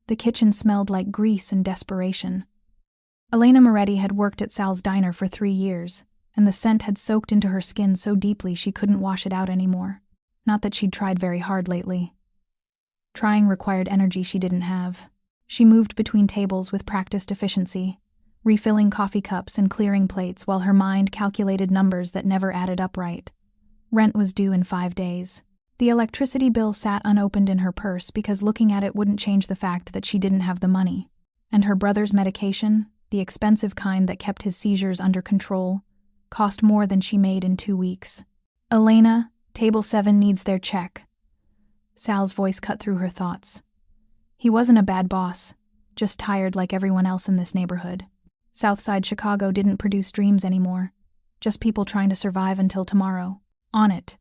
The kitchen smelled like grease and desperation. Elena Moretti had worked at Sal's diner for 3 years, and the scent had soaked into her skin so deeply she couldn't wash it out anymore. Not that she'd tried very hard lately. Trying required energy she didn't have. She moved between tables with practiced efficiency, refilling coffee cups and clearing plates while her mind calculated numbers that never added up right. Rent was due in 5 days. The electricity bill sat unopened in her purse because looking at it wouldn't change the fact that she didn't have the money. And her brother's medication, the expensive kind that kept his seizures under control, cost more than she made in 2 weeks. "Elena, table 7 needs their check." Sal's voice cut through her thoughts. He wasn't a bad boss, just tired like everyone else in this neighborhood. Southside Chicago didn't produce dreams anymore, just people trying to survive until tomorrow. On it.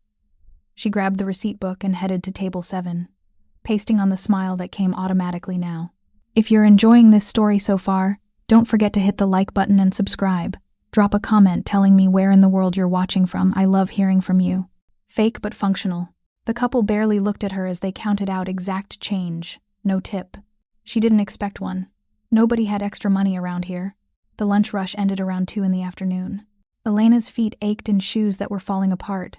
She grabbed the receipt book and headed to table 7, pasting on the smile that came automatically now. If you're enjoying this story so far, don't forget to hit the like button and subscribe. Drop a comment telling me where in the world you're watching from. I love hearing from you. Fake but functional. The couple barely looked at her as they counted out exact change. No tip. She didn't expect one. Nobody had extra money around here. The lunch rush ended around 2 in the afternoon. Elena's feet ached in shoes that were falling apart,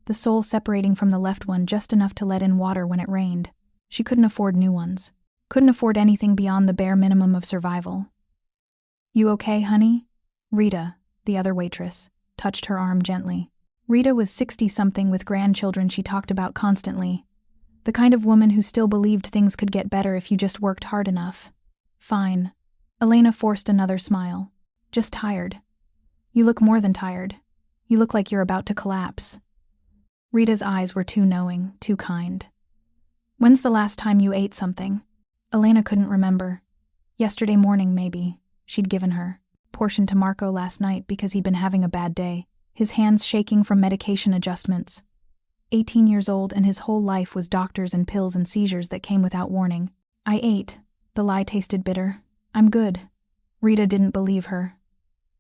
the sole separating from the left one just enough to let in water when it rained. She couldn't afford new ones. Couldn't afford anything beyond the bare minimum of survival. "You okay, honey?" Rita, the other waitress, touched her arm gently. Rita was 60-something with grandchildren she talked about constantly. The kind of woman who still believed things could get better if you just worked hard enough. "Fine." Elena forced another smile. "Just tired." "You look more than tired. You look like you're about to collapse." Rita's eyes were too knowing, too kind. "When's the last time you ate something?" Elena couldn't remember. Yesterday morning, maybe. She'd given her. Portion to Marco last night because he'd been having a bad day, his hands shaking from medication adjustments. 18 years old and his whole life was doctors and pills and seizures that came without warning. "I ate." The lie tasted bitter. "I'm good." Rita didn't believe her.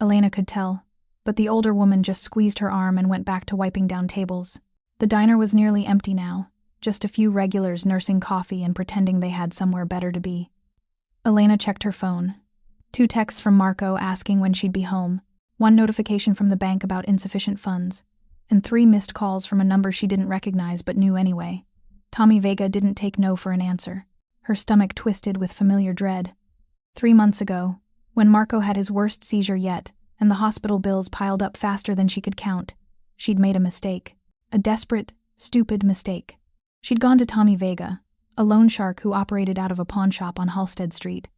Elena could tell, but the older woman just squeezed her arm and went back to wiping down tables. The diner was nearly empty now, just a few regulars nursing coffee and pretending they had somewhere better to be. Elena checked her phone. 2 texts from Marco asking when she'd be home, 1 notification from the bank about insufficient funds, and 3 missed calls from a number she didn't recognize but knew anyway. Tommy Vega didn't take no for an answer. Her stomach twisted with familiar dread. 3 months ago, when Marco had his worst seizure yet, and the hospital bills piled up faster than she could count, she'd made a mistake. A desperate, stupid mistake. She'd gone to Tommy Vega, a loan shark who operated out of a pawn shop on Halstead Street,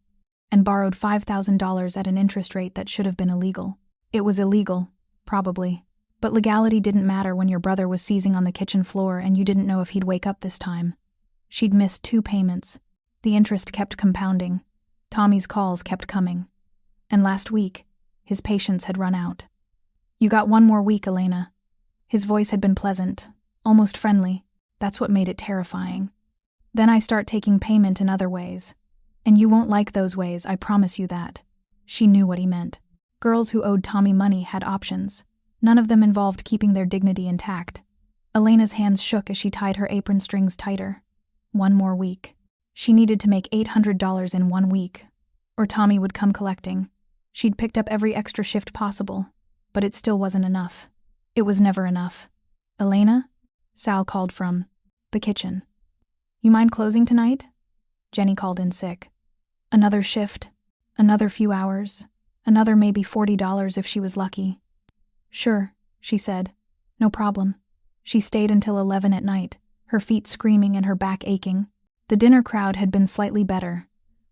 and borrowed $5,000 at an interest rate that should have been illegal. It was illegal, probably, but legality didn't matter when your brother was seizing on the kitchen floor and you didn't know if he'd wake up this time. She'd missed 2 payments. The interest kept compounding. Tommy's calls kept coming. And last week, his patience had run out. "You got 1 more week, Elena." His voice had been pleasant, almost friendly. That's what made it terrifying. "Then I start taking payment in other ways. And you won't like those ways, I promise you that." She knew what he meant. Girls who owed Tommy money had options. None of them involved keeping their dignity intact. Elena's hands shook as she tied her apron strings tighter. 1 more week. She needed to make $800 in 1 week, or Tommy would come collecting. She'd picked up every extra shift possible, but it still wasn't enough. It was never enough. "Elena?" Sal called from the kitchen. "You mind closing tonight?" Jenny called in sick. Another shift, another few hours, another maybe $40 if she was lucky. "Sure," she said. "No problem." She stayed until 11 at night, her feet screaming and her back aching. The dinner crowd had been slightly better.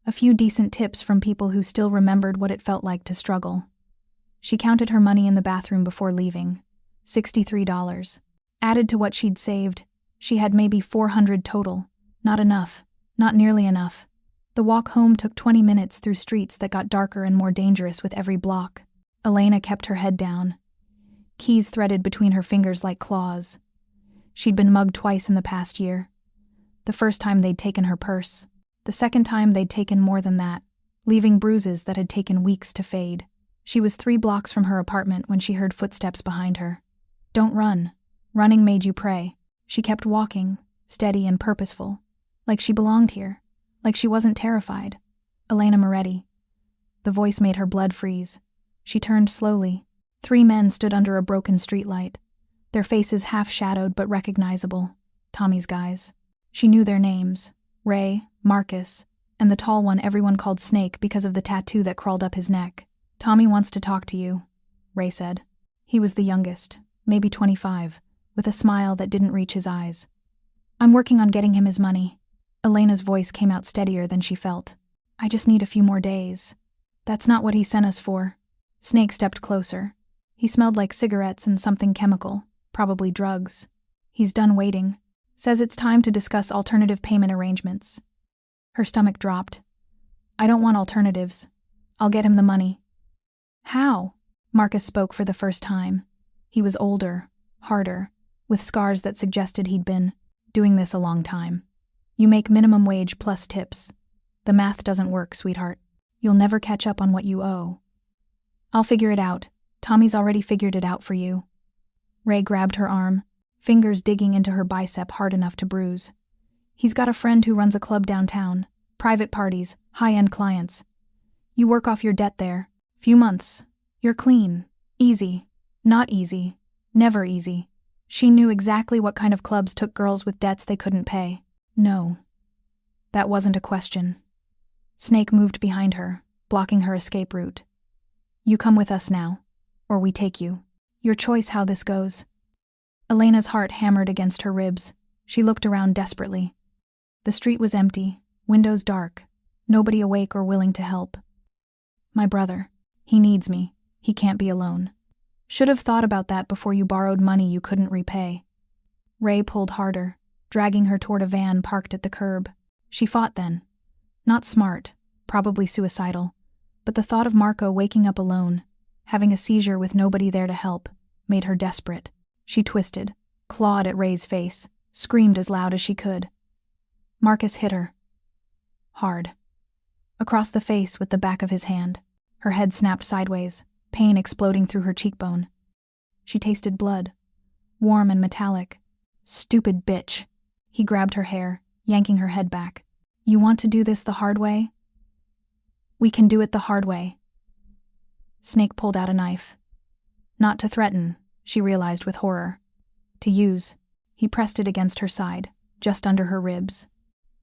A few decent tips from people who still remembered what it felt like to struggle. She counted her money in the bathroom before leaving. $63. Added to what she'd saved, she had maybe $400 total. Not enough. Not nearly enough. The walk home took 20 minutes through streets that got darker and more dangerous with every block. Elena kept her head down. Keys threaded between her fingers like claws. She'd been mugged twice in the past year. The first time they'd taken her purse. The second time they'd taken more than that, leaving bruises that had taken weeks to fade. She was 3 blocks from her apartment when she heard footsteps behind her. Don't run. Running made you pray. She kept walking, steady and purposeful, like she belonged here, Like she wasn't terrified. Elena Moretti. The voice made her blood freeze. She turned slowly. 3 men stood under a broken streetlight, their faces half-shadowed but recognizable. Tommy's guys. She knew their names. Ray, Marcus, and the tall one everyone called Snake because of the tattoo that crawled up his neck. "Tommy wants to talk to you," Ray said. He was the youngest, maybe 25, with a smile that didn't reach his eyes. "I'm working on getting him his money." Elena's voice came out steadier than she felt. "I just need a few more days." "That's not what he sent us for." Snake stepped closer. He smelled like cigarettes and something chemical, probably drugs. "He's done waiting. Says it's time to discuss alternative payment arrangements." Her stomach dropped. "I don't want alternatives. I'll get him the money." "How?" Marcus spoke for the first time. He was older, harder, with scars that suggested he'd been doing this a long time. "You make minimum wage plus tips. The math doesn't work, sweetheart. You'll never catch up on what you owe." "I'll figure it out. Tommy's already figured it out for you." Ray grabbed her arm, fingers digging into her bicep hard enough to bruise. "He's got a friend who runs a club downtown. Private parties, high-end clients. You work off your debt there. Few months. You're clean. Easy. Not easy. Never easy." She knew exactly what kind of clubs took girls with debts they couldn't pay. No. That wasn't a question. Snake moved behind her, blocking her escape route. "You come with us now, or we take you. Your choice how this goes." Elena's heart hammered against her ribs. She looked around desperately. The street was empty, windows dark, nobody awake or willing to help. "My brother. He needs me. He can't be alone. Should have thought about that before you borrowed money you couldn't repay." Ray pulled harder, dragging her toward a van parked at the curb. She fought then. Not smart, probably suicidal, but the thought of Marco waking up alone, having a seizure with nobody there to help, made her desperate. She twisted, clawed at Ray's face, screamed as loud as she could. Marcus hit her. Hard. Across the face with the back of his hand. Her head snapped sideways, pain exploding through her cheekbone. She tasted blood, warm and metallic. "Stupid bitch." He grabbed her hair, yanking her head back. "You want to do this the hard way? We can do it the hard way." Snake pulled out a knife. Not to threaten, she realized with horror. To use. He pressed it against her side, just under her ribs.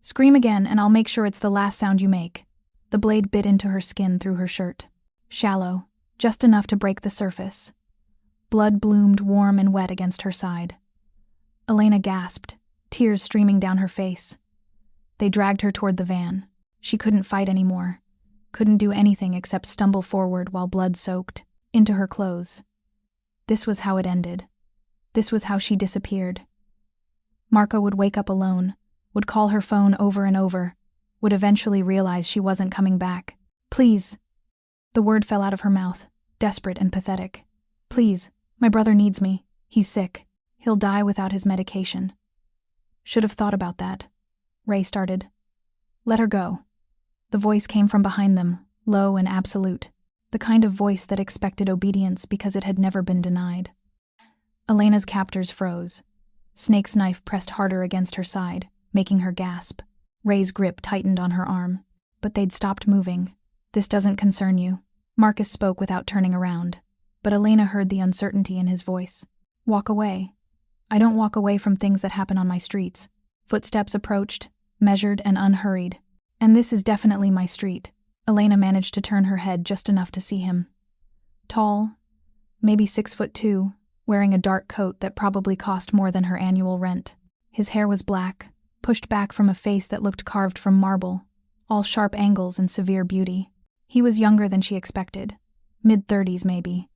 "Scream again and I'll make sure it's the last sound you make." The blade bit into her skin through her shirt. Shallow, just enough to break the surface. Blood bloomed warm and wet against her side. Elena gasped, tears streaming down her face. They dragged her toward the van. She couldn't fight anymore. Couldn't do anything except stumble forward while blood soaked into her clothes. This was how it ended. This was how she disappeared. Marco would wake up alone, would call her phone over and over, would eventually realize she wasn't coming back. "Please." The word fell out of her mouth, desperate and pathetic. "Please, my brother needs me. He's sick. He'll die without his medication." "Should have thought about that," Ray started. "Let her go." The voice came from behind them, low and absolute, the kind of voice that expected obedience because it had never been denied. Elena's captors froze. Snake's knife pressed harder against her side, making her gasp. Ray's grip tightened on her arm, but they'd stopped moving. "This doesn't concern you." Marcus spoke without turning around, but Elena heard the uncertainty in his voice. "Walk away." "I don't walk away from things that happen on my streets." Footsteps approached, measured and unhurried. "And this is definitely my street." Elena managed to turn her head just enough to see him. Tall, maybe 6'2", wearing a dark coat that probably cost more than her annual rent. His hair was black, pushed back from a face that looked carved from marble, all sharp angles and severe beauty. He was younger than she expected, mid-30s maybe,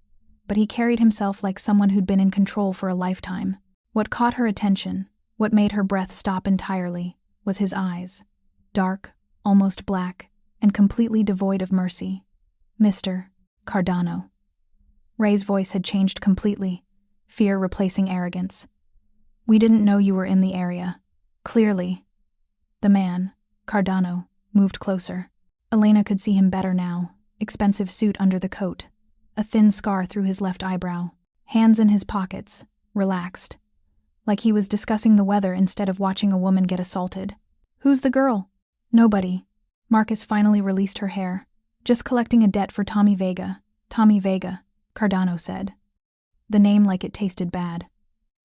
but he carried himself like someone who'd been in control for a lifetime. What caught her attention, what made her breath stop entirely, was his eyes. Dark, almost black, and completely devoid of mercy. "Mr. Cardano." Ray's voice had changed completely, fear replacing arrogance. "We didn't know you were in the area. Clearly." The man, Cardano, moved closer. Elena could see him better now, expensive suit under the coat, a thin scar through his left eyebrow, hands in his pockets, relaxed, like he was discussing the weather instead of watching a woman get assaulted. "Who's the girl?" Nobody. Marcus finally released her hair. Just collecting a debt for Tommy Vega. Tommy Vega, Cardano said. The name like it tasted bad.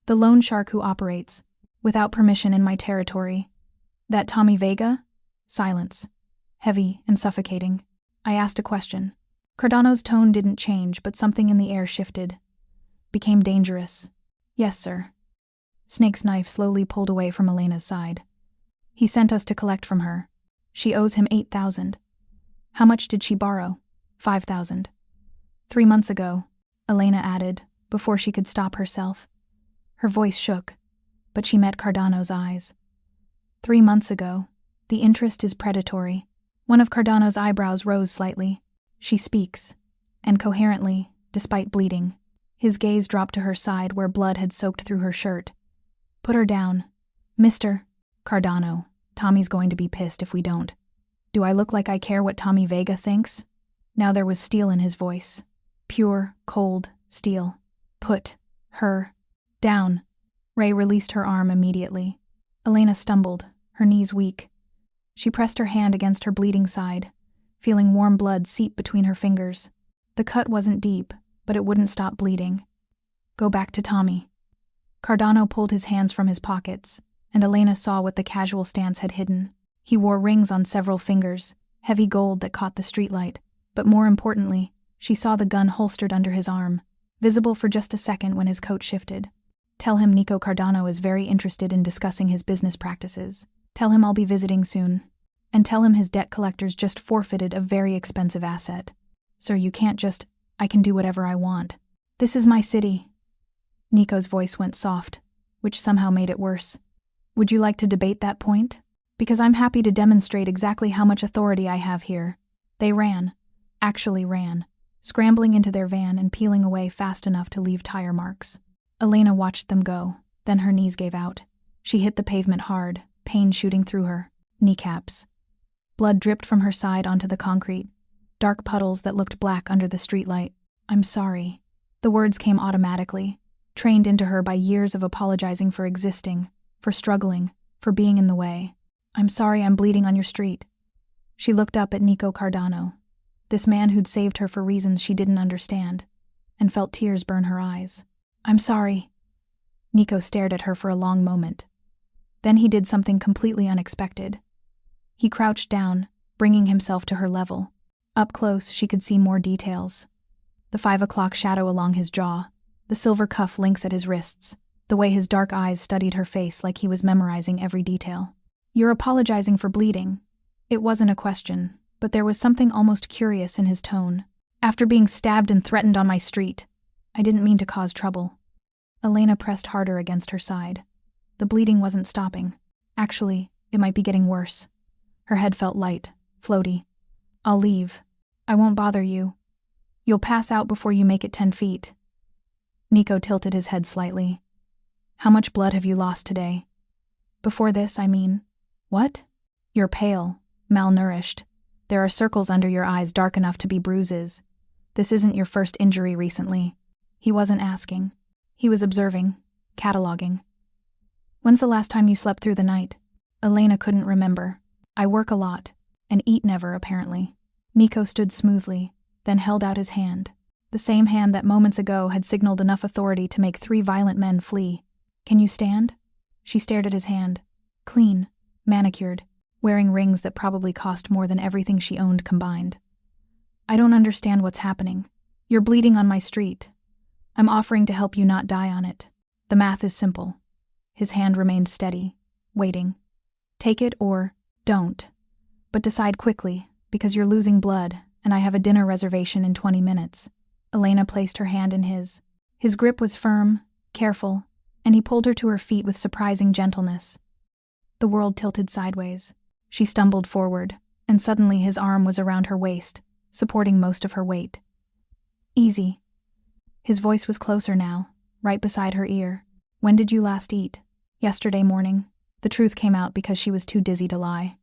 The loan shark who operates, without permission in my territory. That Tommy Vega? Silence. Heavy and suffocating. I asked a question. Cardano's tone didn't change, but something in the air shifted. Became dangerous. Yes, sir. Snake's knife slowly pulled away from Elena's side. He sent us to collect from her. She owes him 8,000. How much did she borrow? 5,000. 3 months ago, Elena added, before she could stop herself. Her voice shook, but she met Cardano's eyes. 3 months ago, the interest is predatory. One of Cardano's eyebrows rose slightly. She speaks, and coherently, despite bleeding. His gaze dropped to her side where blood had soaked through her shirt. Put her down. Mr. Cardano, Tommy's going to be pissed if we don't. Do I look like I care what Tommy Vega thinks? Now there was steel in his voice. Pure, cold steel. Put her down. Ray released her arm immediately. Elena stumbled, her knees weak. She pressed her hand against her bleeding side, feeling warm blood seep between her fingers. The cut wasn't deep, but it wouldn't stop bleeding. Go back to Tommy. Cardano pulled his hands from his pockets, and Elena saw what the casual stance had hidden. He wore rings on several fingers, heavy gold that caught the streetlight, but more importantly, she saw the gun holstered under his arm, visible for just a second when his coat shifted. Tell him Nico Cardano is very interested in discussing his business practices. Tell him I'll be visiting soon. And tell him his debt collectors just forfeited a very expensive asset. Sir, you can't just, I can do whatever I want. This is my city. Nico's voice went soft, which somehow made it worse. Would you like to debate that point? Because I'm happy to demonstrate exactly how much authority I have here. They ran, actually ran, scrambling into their van and peeling away fast enough to leave tire marks. Elena watched them go, then her knees gave out. She hit the pavement hard, pain shooting through her kneecaps. Blood dripped from her side onto the concrete, dark puddles that looked black under the streetlight. I'm sorry. The words came automatically, trained into her by years of apologizing for existing, for struggling, for being in the way. I'm sorry I'm bleeding on your street. She looked up at Nico Cardano, this man who'd saved her for reasons she didn't understand, and felt tears burn her eyes. I'm sorry. Nico stared at her for a long moment. Then he did something completely unexpected. He crouched down, bringing himself to her level. Up close, she could see more details. The 5 o'clock shadow along his jaw, the silver cuff links at his wrists, the way his dark eyes studied her face like he was memorizing every detail. You're apologizing for bleeding. It wasn't a question, but there was something almost curious in his tone. After being stabbed and threatened on my street, I didn't mean to cause trouble. Elena pressed harder against her side. The bleeding wasn't stopping. Actually, it might be getting worse. Her head felt light, floaty. I'll leave. I won't bother you. You'll pass out before you make it 10 feet. Nico tilted his head slightly. How much blood have you lost today? Before this, I mean. What? You're pale, malnourished. There are circles under your eyes dark enough to be bruises. This isn't your first injury recently. He wasn't asking. He was observing, cataloging. When's the last time you slept through the night? Elena couldn't remember. I work a lot, and eat never, apparently. Nico stood smoothly, then held out his hand. The same hand that moments ago had signaled enough authority to make 3 violent men flee. Can you stand? She stared at his hand. Clean, manicured, wearing rings that probably cost more than everything she owned combined. I don't understand what's happening. You're bleeding on my street. I'm offering to help you not die on it. The math is simple. His hand remained steady, waiting. Take it or don't. But decide quickly, because you're losing blood, and I have a dinner reservation in 20 minutes. Elena placed her hand in his. His grip was firm, careful, and he pulled her to her feet with surprising gentleness. The world tilted sideways. She stumbled forward, and suddenly his arm was around her waist, supporting most of her weight. Easy. His voice was closer now, right beside her ear. When did you last eat? Yesterday morning. The truth came out because she was too dizzy to lie.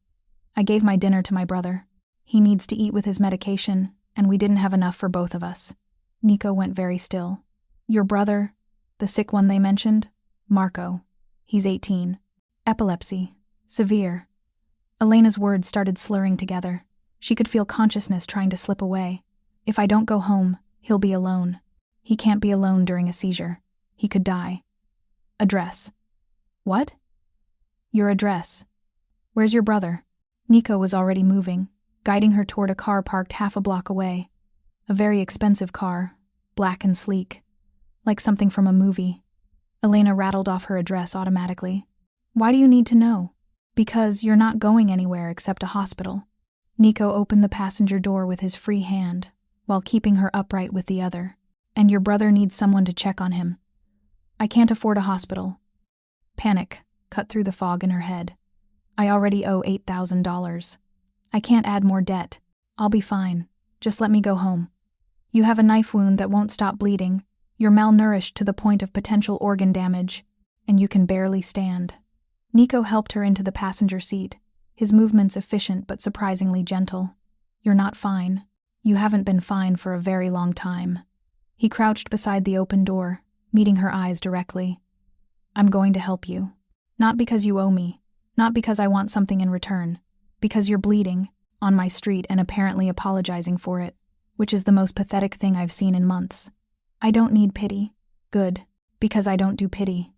I gave my dinner to my brother. He needs to eat with his medication, and we didn't have enough for both of us. Nico went very still. Your brother, the sick one they mentioned? Marco. He's 18. Epilepsy. Severe. Elena's words started slurring together. She could feel consciousness trying to slip away. If I don't go home, he'll be alone. He can't be alone during a seizure. He could die. Address. What? Your address. Where's your brother? Nico was already moving, guiding her toward a car parked half a block away. A very expensive car, black and sleek, like something from a movie. Elena rattled off her address automatically. Why do you need to know? Because you're not going anywhere except a hospital. Nico opened the passenger door with his free hand, while keeping her upright with the other. And your brother needs someone to check on him. I can't afford a hospital. Panic cut through the fog in her head. I already owe $8,000. I can't add more debt. I'll be fine. Just let me go home. You have a knife wound that won't stop bleeding. You're malnourished to the point of potential organ damage, and you can barely stand. Nico helped her into the passenger seat, his movements efficient but surprisingly gentle. You're not fine. You haven't been fine for a very long time. He crouched beside the open door, meeting her eyes directly. I'm going to help you. Not because you owe me, not because I want something in return, because you're bleeding, on my street and apparently apologizing for it, which is the most pathetic thing I've seen in months. I don't need pity. Good, because I don't do pity.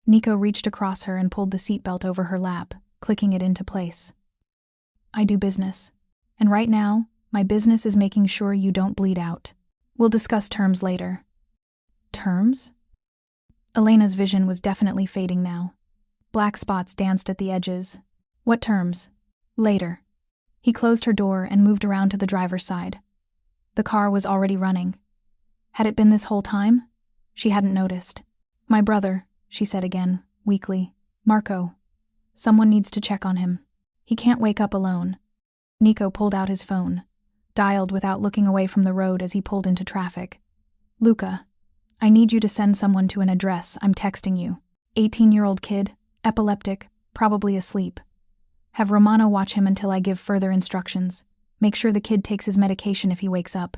Nico reached across her and pulled the seatbelt over her lap, clicking it into place. I do business. And right now, my business is making sure you don't bleed out. We'll discuss terms later. Terms? Elena's vision was definitely fading now. Black spots danced at the edges. What terms? Later. He closed her door and moved around to the driver's side. The car was already running. Had it been this whole time? She hadn't noticed. My brother, she said again, weakly. Marco. Someone needs to check on him. He can't wake up alone. Nico pulled out his phone, dialed without looking away from the road as he pulled into traffic. Luca, I need you to send someone to an address. I'm texting you. 18-year-old kid, epileptic, probably asleep. Have Romano watch him until I give further instructions. Make sure the kid takes his medication if he wakes up.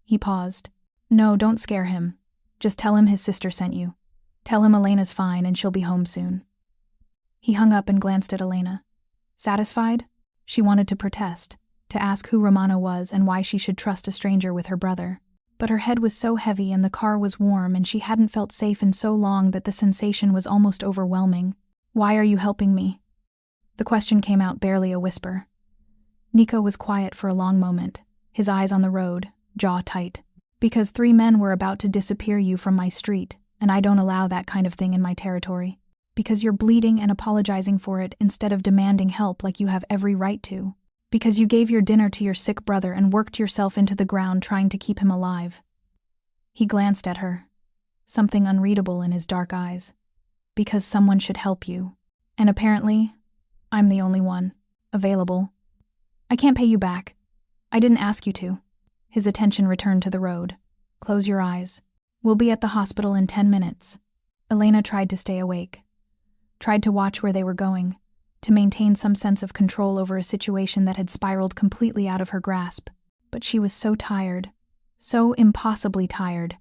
He paused. No, don't scare him. Just tell him his sister sent you. Tell him Elena's fine and she'll be home soon. He hung up and glanced at Elena. Satisfied? She wanted to protest, to ask who Romano was and why she should trust a stranger with her brother. But her head was so heavy and the car was warm and she hadn't felt safe in so long that the sensation was almost overwhelming. Why are you helping me? The question came out barely a whisper. Nico was quiet for a long moment, his eyes on the road, jaw tight. Because 3 men were about to disappear you from my street, and I don't allow that kind of thing in my territory. Because you're bleeding and apologizing for it instead of demanding help like you have every right to. Because you gave your dinner to your sick brother and worked yourself into the ground trying to keep him alive. He glanced at her, something unreadable in his dark eyes. Because someone should help you. And apparently, I'm the only one available. I can't pay you back. I didn't ask you to. His attention returned to the road. Close your eyes. We'll be at the hospital in 10 minutes. Elena tried to stay awake. Tried to watch where they were going, to maintain some sense of control over a situation that had spiraled completely out of her grasp. But she was so tired, so impossibly tired.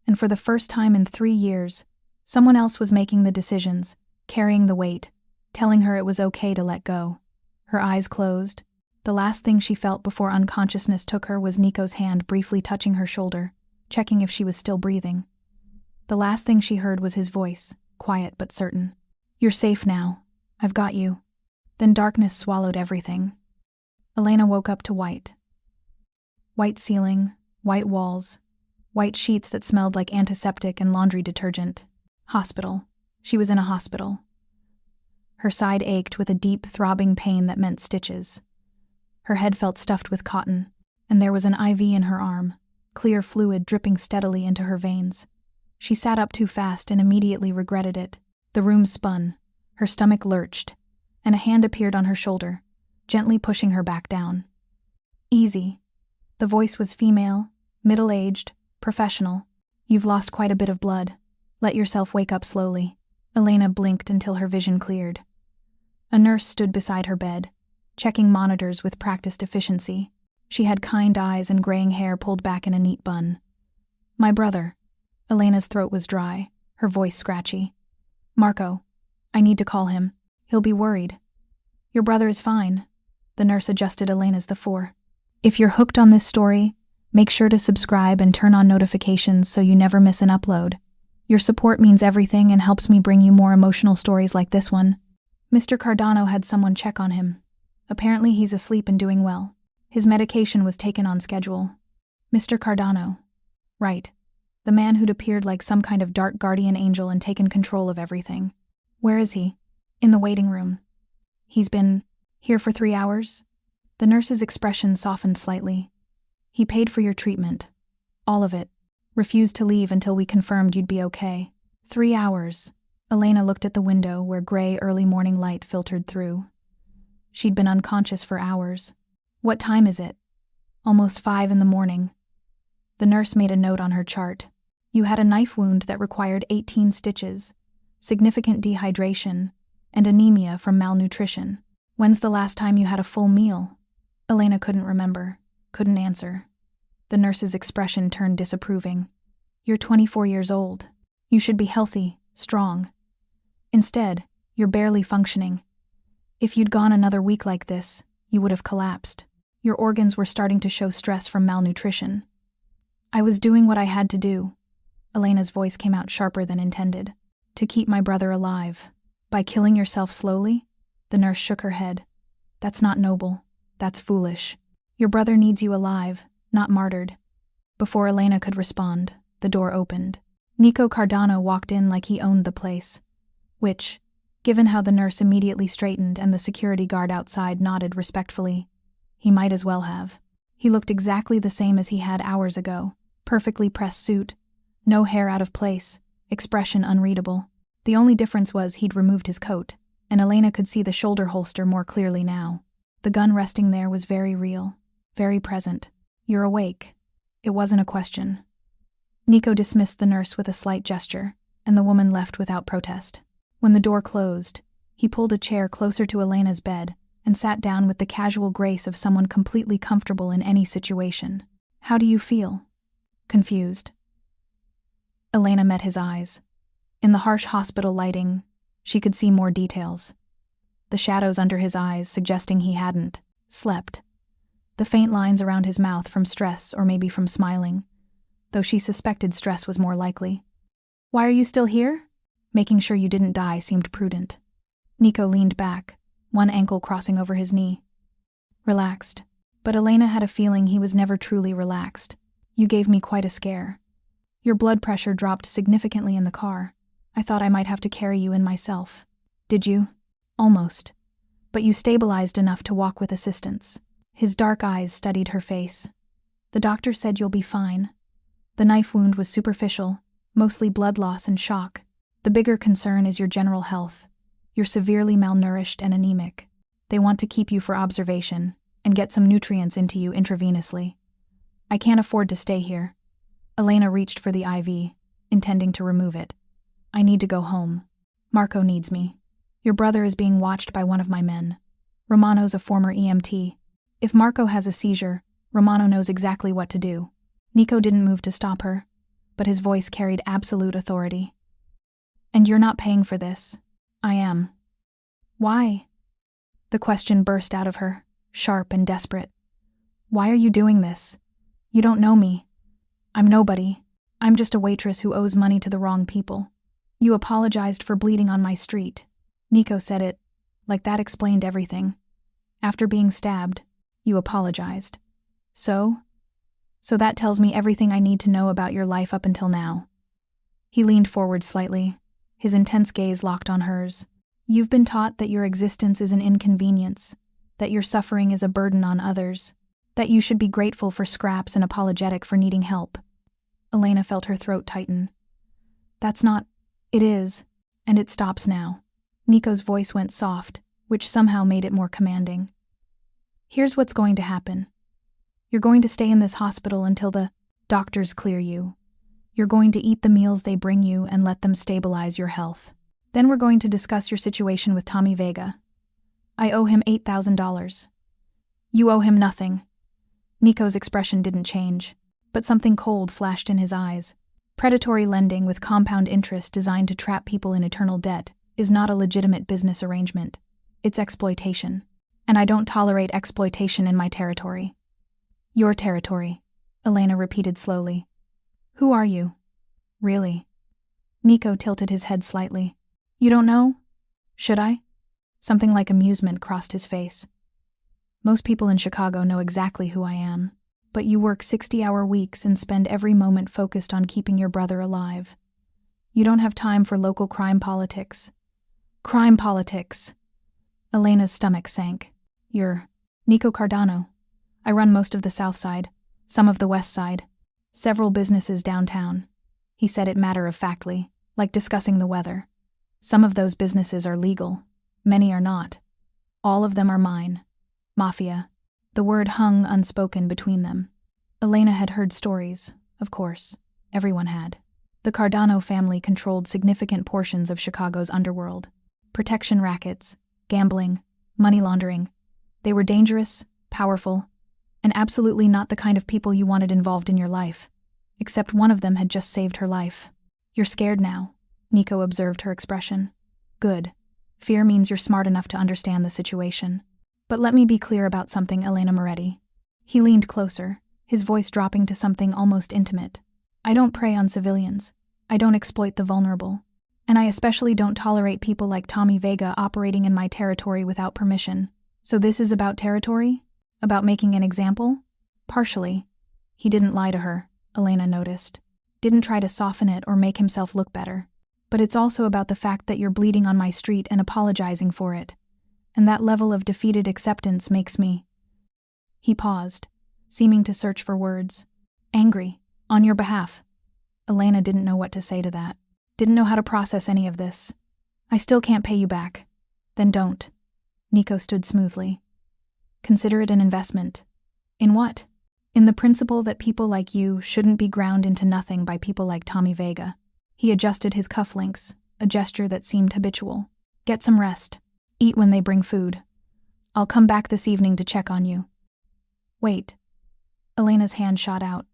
And for the first time in 3 years, someone else was making the decisions, carrying the weight, telling her it was okay to let go. Her eyes closed. The last thing she felt before unconsciousness took her was Nico's hand briefly touching her shoulder, checking if she was still breathing. The last thing she heard was his voice, quiet but certain. You're safe now. I've got you. Then darkness swallowed everything. Elena woke up to white. White ceiling, white walls, white sheets that smelled like antiseptic and laundry detergent. Hospital. She was in a hospital. Her side ached with a deep, throbbing pain that meant stitches. Her head felt stuffed with cotton, and there was an IV in her arm, clear fluid dripping steadily into her veins. She sat up too fast and immediately regretted it. The room spun, her stomach lurched, and a hand appeared on her shoulder, gently pushing her back down. Easy. The voice was female, middle-aged, professional. You've lost quite a bit of blood. Let yourself wake up slowly. Elena blinked until her vision cleared. A nurse stood beside her bed, checking monitors with practiced efficiency. She had kind eyes and graying hair pulled back in a neat bun. My brother. Elena's throat was dry, her voice scratchy. Marco. I need to call him. He'll be worried. Your brother is fine. The nurse adjusted Elena's the. If you're hooked on this story, make sure to subscribe and turn on notifications so you never miss an upload. Your support means everything and helps me bring you more emotional stories like this one. Mr. Cardano had someone check on him. Apparently he's asleep and doing well. His medication was taken on schedule. Mr. Cardano. Right. The man who'd appeared like some kind of dark guardian angel and taken control of everything. Where is he? In the waiting room. He's been here for 3 hours? The nurse's expression softened slightly. He paid for your treatment. All of it. Refused to leave until we confirmed you'd be okay. 3 hours. Elena looked at the window where gray early morning light filtered through. She'd been unconscious for hours. What time is it? Almost 5 in the morning. The nurse made a note on her chart. You had a knife wound that required 18 stitches, significant dehydration, and anemia from malnutrition. When's the last time you had a full meal? Elena couldn't remember, couldn't answer. The nurse's expression turned disapproving. You're 24 years old. You should be healthy, strong. Instead, you're barely functioning. If you'd gone another week like this, you would have collapsed. Your organs were starting to show stress from malnutrition. I was doing what I had to do. Elena's voice came out sharper than intended. To keep my brother alive. By killing yourself slowly? The nurse shook her head. That's not noble. That's foolish. Your brother needs you alive, not martyred. Before Elena could respond, the door opened. Nico Cardano walked in like he owned the place. Which, given how the nurse immediately straightened and the security guard outside nodded respectfully, he might as well have. He looked exactly the same as he had hours ago. Perfectly pressed suit. No hair out of place. Expression unreadable. The only difference was he'd removed his coat, and Elena could see the shoulder holster more clearly now. The gun resting there was very real, very present. You're awake. It wasn't a question. Nico dismissed the nurse with a slight gesture, and the woman left without protest. When the door closed, he pulled a chair closer to Elena's bed and sat down with the casual grace of someone completely comfortable in any situation. How do you feel? Confused. Elena met his eyes. In the harsh hospital lighting, she could see more details. The shadows under his eyes suggesting he hadn't slept. The faint lines around his mouth from stress or maybe from smiling, though she suspected stress was more likely. Why are you still here? Making sure you didn't die seemed prudent. Nico leaned back, one ankle crossing over his knee. Relaxed. But Elena had a feeling he was never truly relaxed. You gave me quite a scare. Your blood pressure dropped significantly in the car. I thought I might have to carry you in myself. Did you? Almost. But you stabilized enough to walk with assistance. His dark eyes studied her face. The doctor said you'll be fine. The knife wound was superficial, mostly blood loss and shock. The bigger concern is your general health. You're severely malnourished and anemic. They want to keep you for observation and get some nutrients into you intravenously. I can't afford to stay here. Elena reached for the IV, intending to remove it. I need to go home. Marco needs me. Your brother is being watched by one of my men. Romano's a former EMT. If Marco has a seizure, Romano knows exactly what to do. Nico didn't move to stop her, but his voice carried absolute authority. And you're not paying for this. I am. Why? The question burst out of her, sharp and desperate. Why are you doing this? You don't know me. I'm nobody. I'm just a waitress who owes money to the wrong people. You apologized for bleeding on my street. Nico said it, like that explained everything. After being stabbed, you apologized. So that tells me everything I need to know about your life up until now. He leaned forward slightly, his intense gaze locked on hers. You've been taught that your existence is an inconvenience, that your suffering is a burden on others, that you should be grateful for scraps and apologetic for needing help. Elena felt her throat tighten. That's not. It is, and it stops now. Nico's voice went soft, which somehow made it more commanding. Here's what's going to happen. You're going to stay in this hospital until the doctors clear you. You're going to eat the meals they bring you and let them stabilize your health. Then we're going to discuss your situation with Tommy Vega. I owe him $8,000. You owe him nothing. Nico's expression didn't change, but something cold flashed in his eyes. Predatory lending with compound interest designed to trap people in eternal debt is not a legitimate business arrangement. It's exploitation. And I don't tolerate exploitation in my territory. Your territory, Elena repeated slowly. Who are you? Really? Nico tilted his head slightly. You don't know? Should I? Something like amusement crossed his face. Most people in Chicago know exactly who I am, but you work 60-hour weeks and spend every moment focused on keeping your brother alive. You don't have time for local crime politics. Crime politics! Elena's stomach sank. You're Nico Cardano. I run most of the South Side, some of the West Side, several businesses downtown. He said it matter-of-factly, like discussing the weather. Some of those businesses are legal. Many are not. All of them are mine. Mafia. The word hung unspoken between them. Elena had heard stories, of course. Everyone had. The Cardano family controlled significant portions of Chicago's underworld. Protection rackets, gambling, money laundering. They were dangerous, powerful, and absolutely not the kind of people you wanted involved in your life. Except one of them had just saved her life. You're scared now, Nico observed her expression. Good. Fear means you're smart enough to understand the situation. But let me be clear about something, Elena Moretti. He leaned closer, his voice dropping to something almost intimate. I don't prey on civilians. I don't exploit the vulnerable. And I especially don't tolerate people like Tommy Vega operating in my territory without permission. So this is about territory? About making an example? Partially. He didn't lie to her, Elena noticed. Didn't try to soften it or make himself look better. But it's also about the fact that you're bleeding on my street and apologizing for it. And that level of defeated acceptance makes me... He paused, seeming to search for words. Angry. On your behalf. Elena didn't know what to say to that. Didn't know how to process any of this. I still can't pay you back. Then don't. Nico stood smoothly. Consider it an investment. In what? In the principle that people like you shouldn't be ground into nothing by people like Tommy Vega. He adjusted his cufflinks, a gesture that seemed habitual. Get some rest. Eat when they bring food. I'll come back this evening to check on you. Wait. Elena's hand shot out,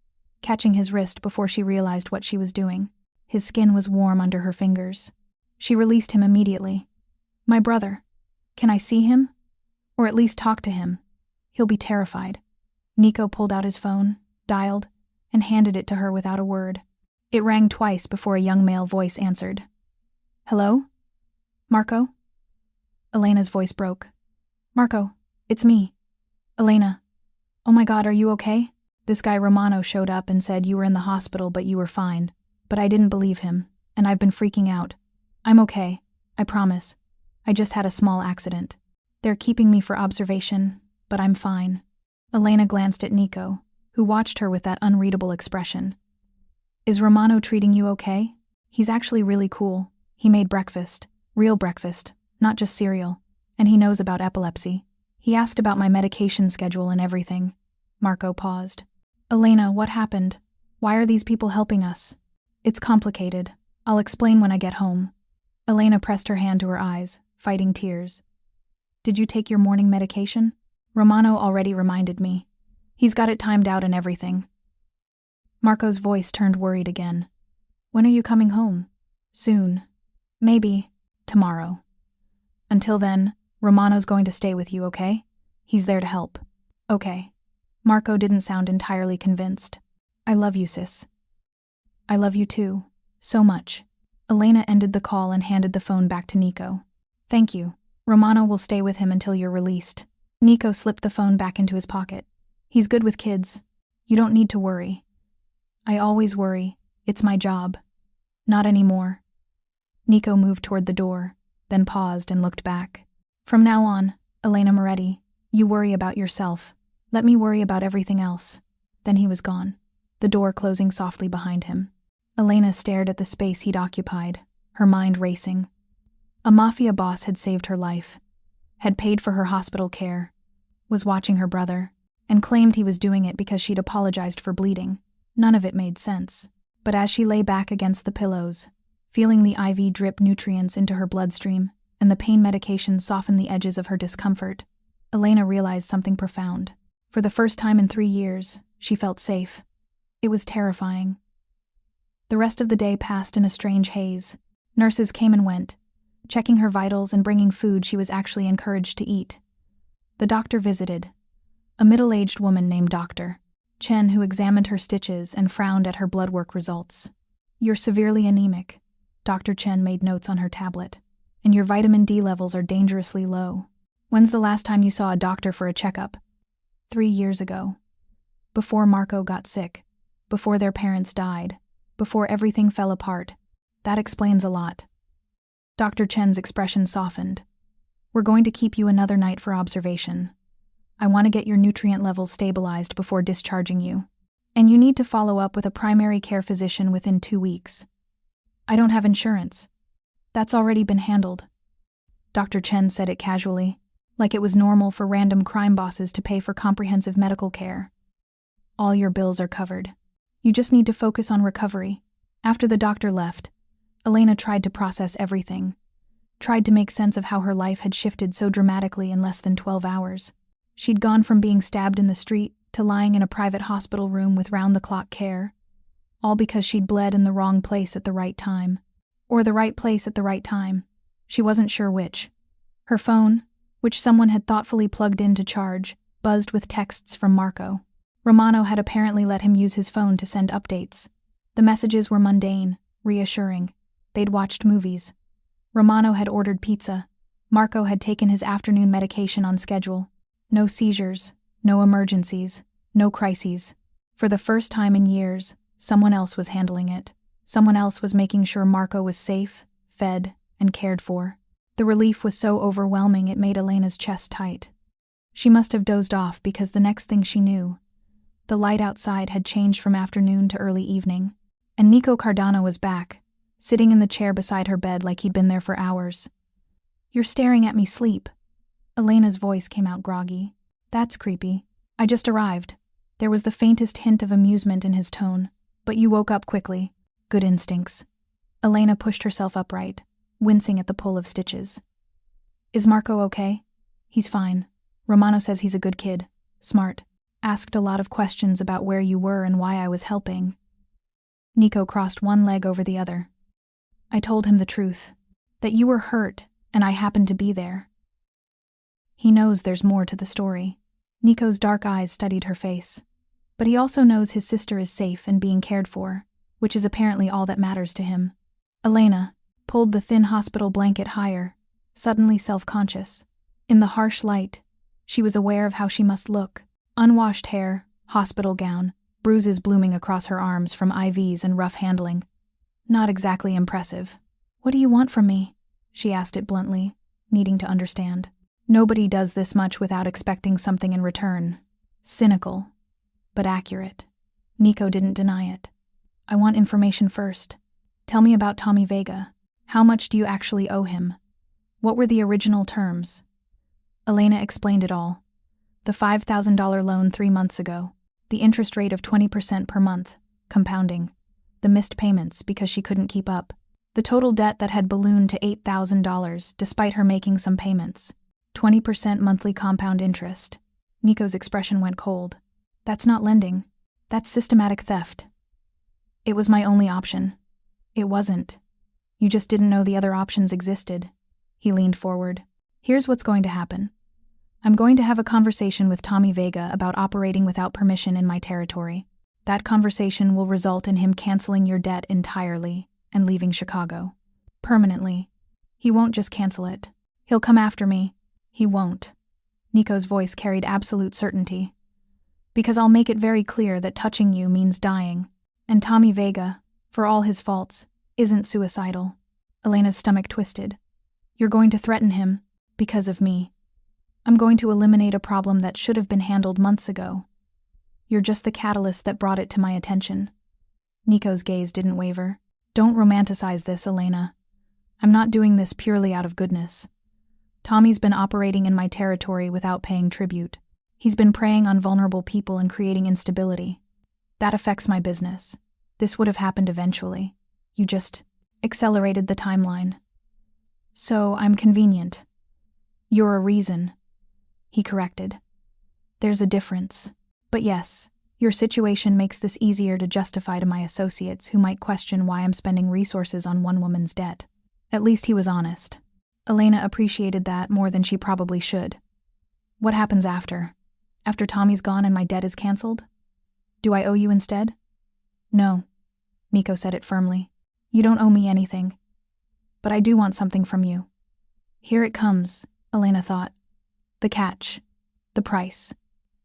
catching his wrist before she realized what she was doing. His skin was warm under her fingers. She released him immediately. My brother. Can I see him? Or at least talk to him? He'll be terrified. Nico pulled out his phone, dialed, and handed it to her without a word. It rang twice before a young male voice answered. Hello? Marco? Elena's voice broke. Marco, it's me. Elena. Oh my God, are you okay? This guy Romano showed up and said you were in the hospital but you were fine. But I didn't believe him, and I've been freaking out. I'm okay, I promise. I just had a small accident. They're keeping me for observation, but I'm fine. Elena glanced at Nico, who watched her with that unreadable expression. Is Romano treating you okay? He's actually really cool. He made breakfast. Real breakfast, not just cereal. And he knows about epilepsy. He asked about my medication schedule and everything. Marco paused. Elena, what happened? Why are these people helping us? It's complicated. I'll explain when I get home. Elena pressed her hand to her eyes, fighting tears. Did you take your morning medication? Romano already reminded me. He's got it timed out and everything. Marco's voice turned worried again. When are you coming home? Soon. Maybe. Tomorrow. Until then, Romano's going to stay with you, okay? He's there to help. Okay. Marco didn't sound entirely convinced. I love you, sis. I love you too. So much. Elena ended the call and handed the phone back to Nico. Thank you. Romano will stay with him until you're released. Nico slipped the phone back into his pocket. He's good with kids. You don't need to worry. I always worry. It's my job. Not anymore. Nico moved toward the door, then paused and looked back. From now on, Elena Moretti, you worry about yourself. Let me worry about everything else. Then he was gone, the door closing softly behind him. Elena stared at the space he'd occupied, her mind racing. A Mafia boss had saved her life, had paid for her hospital care, was watching her brother, and claimed he was doing it because she'd apologized for bleeding. None of it made sense. But as she lay back against the pillows, feeling the IV drip nutrients into her bloodstream and the pain medication soften the edges of her discomfort, Elena realized something profound. For the first time in 3 years, she felt safe. It was terrifying. The rest of the day passed in a strange haze. Nurses came and went, checking her vitals and bringing food she was actually encouraged to eat. The doctor visited. A middle-aged woman named Dr. Chen, who examined her stitches and frowned at her blood work results. "You're severely anemic," Dr. Chen made notes on her tablet, "and your vitamin D levels are dangerously low. When's the last time you saw a doctor for a checkup?" 3 years ago. Before Marco got sick, before their parents died, before everything fell apart. That explains a lot. Dr. Chen's expression softened. "We're going to keep you another night for observation. I want to get your nutrient levels stabilized before discharging you. And you need to follow up with a primary care physician within 2 weeks. I don't have insurance. That's already been handled." Dr. Chen said it casually, like it was normal for random crime bosses to pay for comprehensive medical care. "All your bills are covered. You just need to focus on recovery." After the doctor left, Elena tried to process everything, tried to make sense of how her life had shifted so dramatically in less than 12 hours. She'd gone from being stabbed in the street to lying in a private hospital room with round-the-clock care, all because she'd bled in the wrong place at the right time. Or the right place at the right time. She wasn't sure which. Her phone, which someone had thoughtfully plugged in to charge, buzzed with texts from Marco. Romano had apparently let him use his phone to send updates. The messages were mundane, reassuring. They'd watched movies. Romano had ordered pizza. Marco had taken his afternoon medication on schedule. No seizures, no emergencies, no crises. For the first time in years, someone else was handling it. Someone else was making sure Marco was safe, fed, and cared for. The relief was so overwhelming it made Elena's chest tight. She must have dozed off because the next thing she knew, the light outside had changed from afternoon to early evening, and Nico Cardano was back, sitting in the chair beside her bed like he'd been there for hours. "You're staring at me sleep." Elena's voice came out groggy. "That's creepy. I just arrived." There was the faintest hint of amusement in his tone. "But you woke up quickly. Good instincts." Elena pushed herself upright, wincing at the pull of stitches. "Is Marco okay?" "He's fine. Romano says he's a good kid. Smart. Asked a lot of questions about where you were and why I was helping." Nico crossed one leg over the other. "I told him the truth. That you were hurt, and I happened to be there." He knows there's more to the story. Nico's dark eyes studied her face. But he also knows his sister is safe and being cared for, which is apparently all that matters to him. Elena pulled the thin hospital blanket higher, suddenly self-conscious. In the harsh light, she was aware of how she must look. Unwashed hair, hospital gown, bruises blooming across her arms from IVs and rough handling. Not exactly impressive. "What do you want from me?" she asked it bluntly, needing to understand. Nobody does this much without expecting something in return. Cynical, but accurate. Nico didn't deny it. "I want information first. Tell me about Tommy Vega. How much do you actually owe him? What were the original terms?" Elena explained it all. The $5,000 loan 3 months ago. The interest rate of 20% per month, compounding. The missed payments because she couldn't keep up. The total debt that had ballooned to $8,000 despite her making some payments. 20% monthly compound interest. Nico's expression went cold. "That's not lending. That's systematic theft." "It was my only option." "It wasn't. You just didn't know the other options existed." He leaned forward. "Here's what's going to happen. I'm going to have a conversation with Tommy Vega about operating without permission in my territory. That conversation will result in him canceling your debt entirely and leaving Chicago. Permanently. He won't just cancel it. He'll come after me. He won't." Nico's voice carried absolute certainty. "Because I'll make it very clear that touching you means dying. And Tommy Vega, for all his faults, isn't suicidal." Elena's stomach twisted. "You're going to threaten him, because of me. I'm going to eliminate a problem that should have been handled months ago. You're just the catalyst that brought it to my attention." Nico's gaze didn't waver. "Don't romanticize this, Elena. I'm not doing this purely out of goodness. Tommy's been operating in my territory without paying tribute. He's been preying on vulnerable people and creating instability. That affects my business. This would have happened eventually. You just accelerated the timeline. So I'm convenient. You're a reason." He corrected. "There's a difference. But yes, your situation makes this easier to justify to my associates who might question why I'm spending resources on one woman's debt." At least he was honest. Elena appreciated that more than she probably should. What happens after? After Tommy's gone and my debt is canceled? Do I owe you instead? No. Nico said it firmly. You don't owe me anything. But I do want something from you. Here it comes, Elena thought. The catch. The price.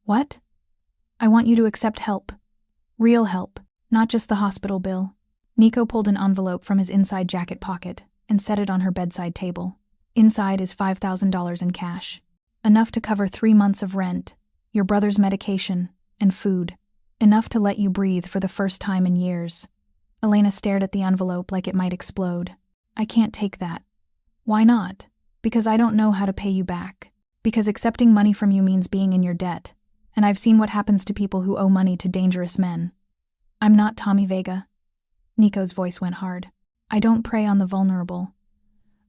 What? I want you to accept help. Real help, not just the hospital bill. Nico pulled an envelope from his inside jacket pocket and set it on her bedside table. Inside is $5,000 in cash. Enough to cover 3 months of rent, your brother's medication, and food. Enough to let you breathe for the first time in years. Elena stared at the envelope like it might explode. I can't take that. Why not? Because I don't know how to pay you back. Because accepting money from you means being in your debt. And I've seen what happens to people who owe money to dangerous men. I'm not Tommy Vega. Nico's voice went hard. I don't prey on the vulnerable.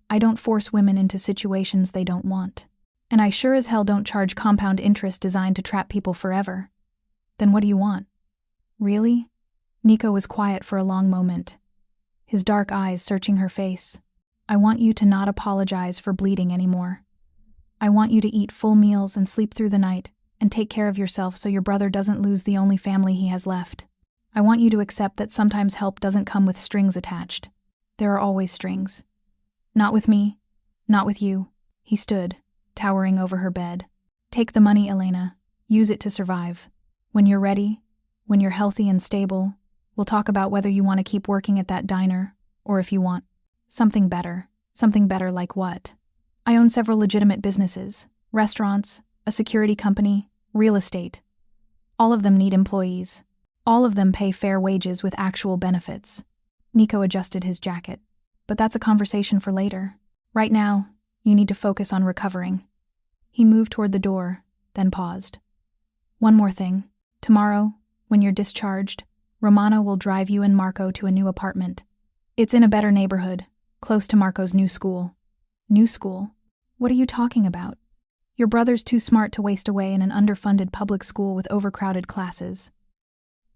I don't force women into situations they don't want. And I sure as hell don't charge compound interest designed to trap people forever. Then what do you want? Really? Nico was quiet for a long moment, his dark eyes searching her face. I want you to not apologize for bleeding anymore. I want you to eat full meals and sleep through the night and take care of yourself so your brother doesn't lose the only family he has left. I want you to accept that sometimes help doesn't come with strings attached. There are always strings. Not with me. Not with you. He stood, towering over her bed. Take the money, Elena. Use it to survive. When you're ready, when you're healthy and stable, we'll talk about whether you want to keep working at that diner, or if you want something better. Something better like what? I own several legitimate businesses, restaurants, a security company, real estate. All of them need employees. All of them pay fair wages with actual benefits. Nico adjusted his jacket. But that's a conversation for later. Right now, you need to focus on recovering. He moved toward the door, then paused. One more thing. Tomorrow, when you're discharged, Romano will drive you and Marco to a new apartment. It's in a better neighborhood, close to Marco's new school. New school? What are you talking about? Your brother's too smart to waste away in an underfunded public school with overcrowded classes.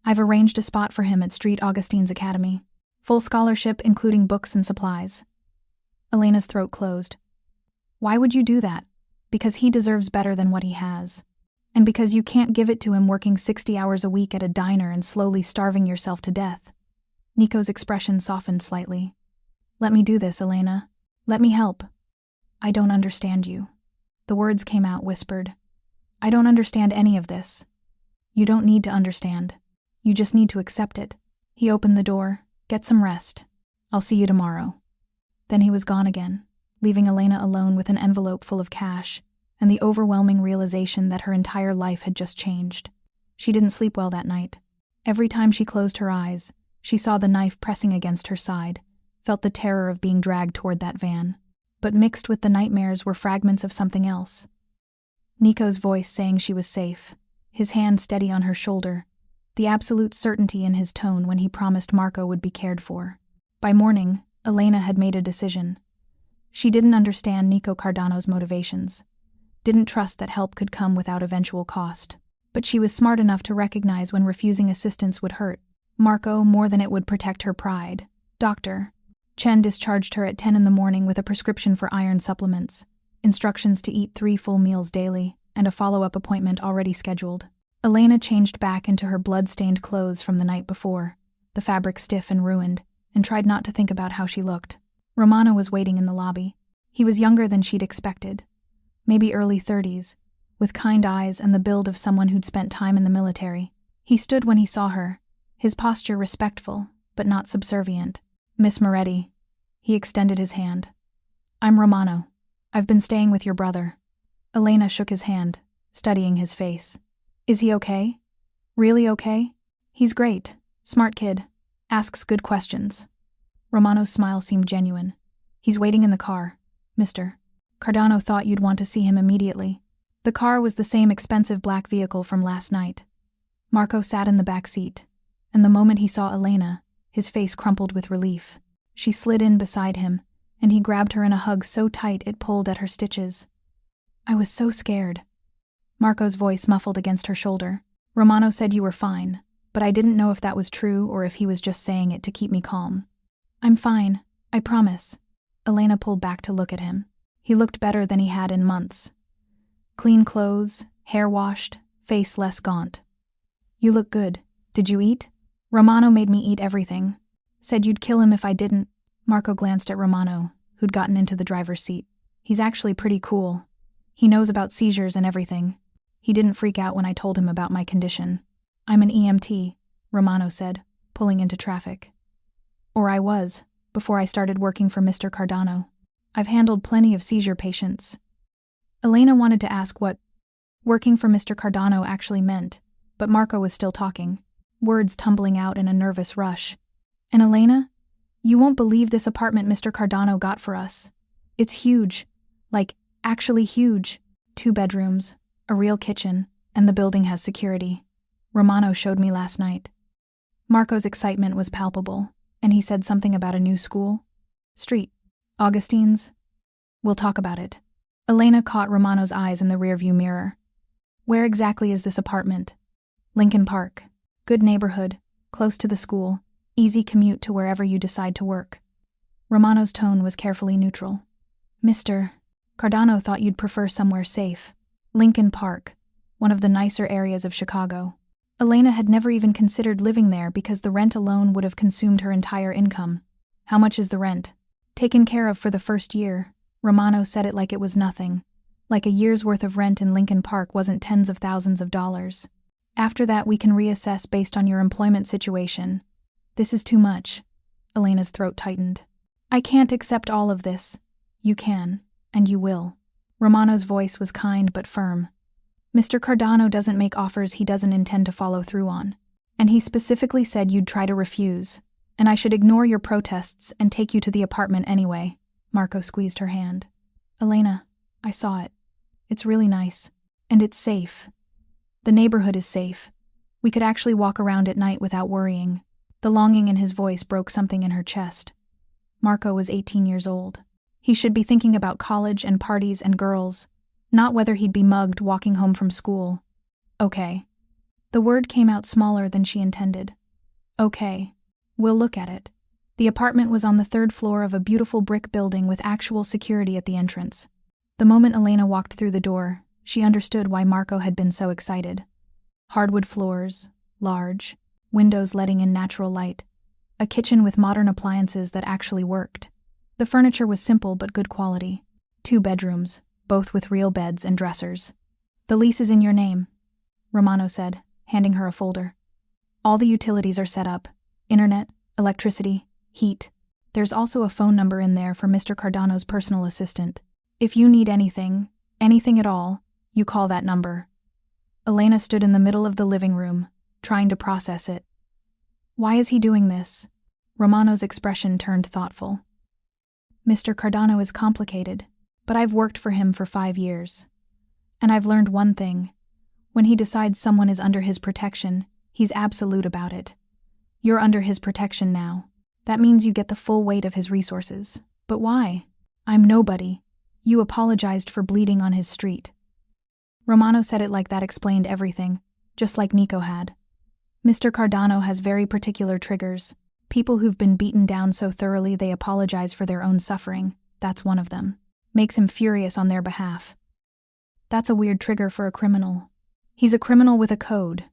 I've arranged a spot for him at St. Augustine's Academy. Full scholarship, including books and supplies. Elena's throat closed. Why would you do that? Because he deserves better than what he has. And because you can't give it to him working 60 hours a week at a diner and slowly starving yourself to death. Nico's expression softened slightly. Let me do this, Elena. Let me help. I don't understand you. The words came out whispered. I don't understand any of this. You don't need to understand. You just need to accept it. He opened the door. Get some rest. I'll see you tomorrow. Then he was gone again, leaving Elena alone with an envelope full of cash and the overwhelming realization that her entire life had just changed. She didn't sleep well that night. Every time she closed her eyes, she saw the knife pressing against her side, felt the terror of being dragged toward that van. But mixed with the nightmares were fragments of something else. Nico's voice saying she was safe, his hand steady on her shoulder, the absolute certainty in his tone when he promised Marco would be cared for. By morning, Elena had made a decision. She didn't understand Nico Cardano's motivations, didn't trust that help could come without eventual cost. But she was smart enough to recognize when refusing assistance would hurt Marco more than it would protect her pride. Doctor Chen discharged her at 10 in the morning with a prescription for iron supplements, instructions to eat 3 full meals daily, and a follow-up appointment already scheduled. Elena changed back into her blood-stained clothes from the night before, the fabric stiff and ruined, and tried not to think about how she looked. Romano was waiting in the lobby. He was younger than she'd expected, maybe early 30s, with kind eyes and the build of someone who'd spent time in the military. He stood when he saw her, his posture respectful, but not subservient. Miss Moretti. He extended his hand. I'm Romano. I've been staying with your brother. Elena shook his hand, studying his face. Is he okay? Really okay? He's great. Smart kid. Asks good questions. Romano's smile seemed genuine. He's waiting in the car, Mr. Cardano thought you'd want to see him immediately. The car was the same expensive black vehicle from last night. Marco sat in the back seat, and the moment he saw Elena, his face crumpled with relief. She slid in beside him, and he grabbed her in a hug so tight it pulled at her stitches. I was so scared. Marco's voice muffled against her shoulder. Romano said you were fine, but I didn't know if that was true or if he was just saying it to keep me calm. I'm fine, I promise. Elena pulled back to look at him. He looked better than he had in months. Clean clothes, hair washed, face less gaunt. "You look good. Did you eat?" "Romano made me eat everything. Said you'd kill him if I didn't." Marco glanced at Romano, who'd gotten into the driver's seat. "He's actually pretty cool. He knows about seizures and everything. He didn't freak out when I told him about my condition." "I'm an EMT," Romano said, pulling into traffic. "Or I was, before I started working for Mr. Cardano. I've handled plenty of seizure patients." Elena wanted to ask what working for Mr. Cardano actually meant, but Marco was still talking, words tumbling out in a nervous rush. "And Elena, you won't believe this apartment Mr. Cardano got for us. It's huge. Like, actually huge. 2 bedrooms, a real kitchen, and the building has security. Romano showed me last night." Marco's excitement was palpable, and he said something about a new school. "Street. Augustine's. We'll talk about it." Elena caught Romano's eyes in the rearview mirror. "Where exactly is this apartment?" "Lincoln Park. Good neighborhood, close to the school, easy commute to wherever you decide to work." Romano's tone was carefully neutral. "Mr. Cardano thought you'd prefer somewhere safe. Lincoln Park, one of the nicer areas of Chicago." Elena had never even considered living there because the rent alone would have consumed her entire income. "How much is the rent?" "Taken care of for the first year." Romano said it like it was nothing, like a year's worth of rent in Lincoln Park wasn't tens of thousands of dollars. "After that we can reassess based on your employment situation." "This is too much." Elena's throat tightened. "I can't accept all of this." "You can, and you will." Romano's voice was kind but firm. "Mr. Cardano doesn't make offers he doesn't intend to follow through on. And he specifically said you'd try to refuse, and I should ignore your protests and take you to the apartment anyway." Marco squeezed her hand. "Elena, I saw it. It's really nice. And it's safe. The neighborhood is safe. We could actually walk around at night without worrying." The longing in his voice broke something in her chest. Marco was 18 years old. He should be thinking about college and parties and girls, not whether he'd be mugged walking home from school. "Okay." The word came out smaller than she intended. "Okay. We'll look at it." The apartment was on the 3rd floor of a beautiful brick building with actual security at the entrance. The moment Elena walked through the door, she understood why Marco had been so excited. Hardwood floors, large, windows letting in natural light, a kitchen with modern appliances that actually worked. The furniture was simple but good quality. 2 bedrooms, both with real beds and dressers. "The lease is in your name," Romano said, handing her a folder. "All the utilities are set up: internet, electricity, heat. There's also a phone number in there for Mr. Cardano's personal assistant. If you need anything at all, you call that number." Elena stood in the middle of the living room, trying to process it. "Why is he doing this?" Romano's expression turned thoughtful. "Mr. Cardano is complicated, but I've worked for him for 5 years. And I've learned one thing. When he decides someone is under his protection, he's absolute about it. You're under his protection now. That means you get the full weight of his resources. But why? I'm nobody. You apologized for bleeding on his street." Romano said it like that explained everything, just like Nico had. "Mr. Cardano has very particular triggers. People who've been beaten down so thoroughly they apologize for their own suffering. That's one of them. Makes him furious on their behalf. That's a weird trigger for a criminal. He's a criminal with a code."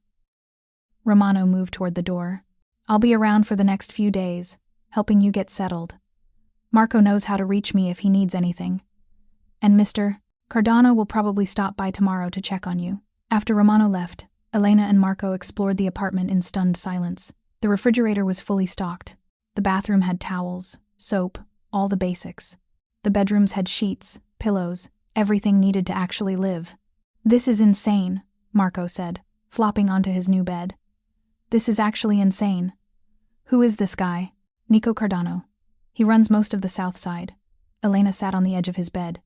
Romano moved toward the door. "I'll be around for the next few days, helping you get settled. Marco knows how to reach me if he needs anything. And Mr. Cardano will probably stop by tomorrow to check on you." After Romano left, Elena and Marco explored the apartment in stunned silence. The refrigerator was fully stocked. The bathroom had towels, soap, all the basics. The bedrooms had sheets, pillows, everything needed to actually live. "This is insane," Marco said, flopping onto his new bed. "This is actually insane. Who is this guy?" "Nico Cardano. He runs most of the South Side." Elena sat on the edge of his bed.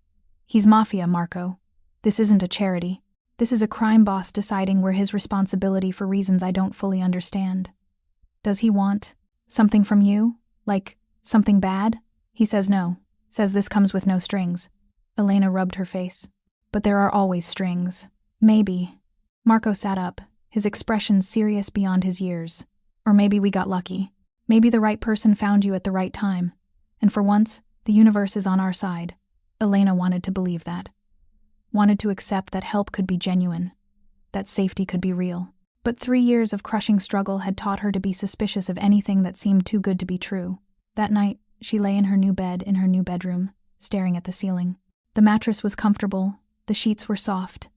"He's Mafia, Marco. This isn't a charity. This is a crime boss deciding we're his responsibility for reasons I don't fully understand." "Does he want something from you? Like, something bad?" "He says no. Says this comes with no strings." Elena rubbed her face. "But there are always strings. Maybe." Marco sat up, his expression serious beyond his years. "Or maybe we got lucky. Maybe the right person found you at the right time. And for once, the universe is on our side." Elena wanted to believe that. Wanted to accept that help could be genuine, that safety could be real. But 3 years of crushing struggle had taught her to be suspicious of anything that seemed too good to be true. That night, she lay in her new bed in her new bedroom, staring at the ceiling. The mattress was comfortable, the sheets were soft.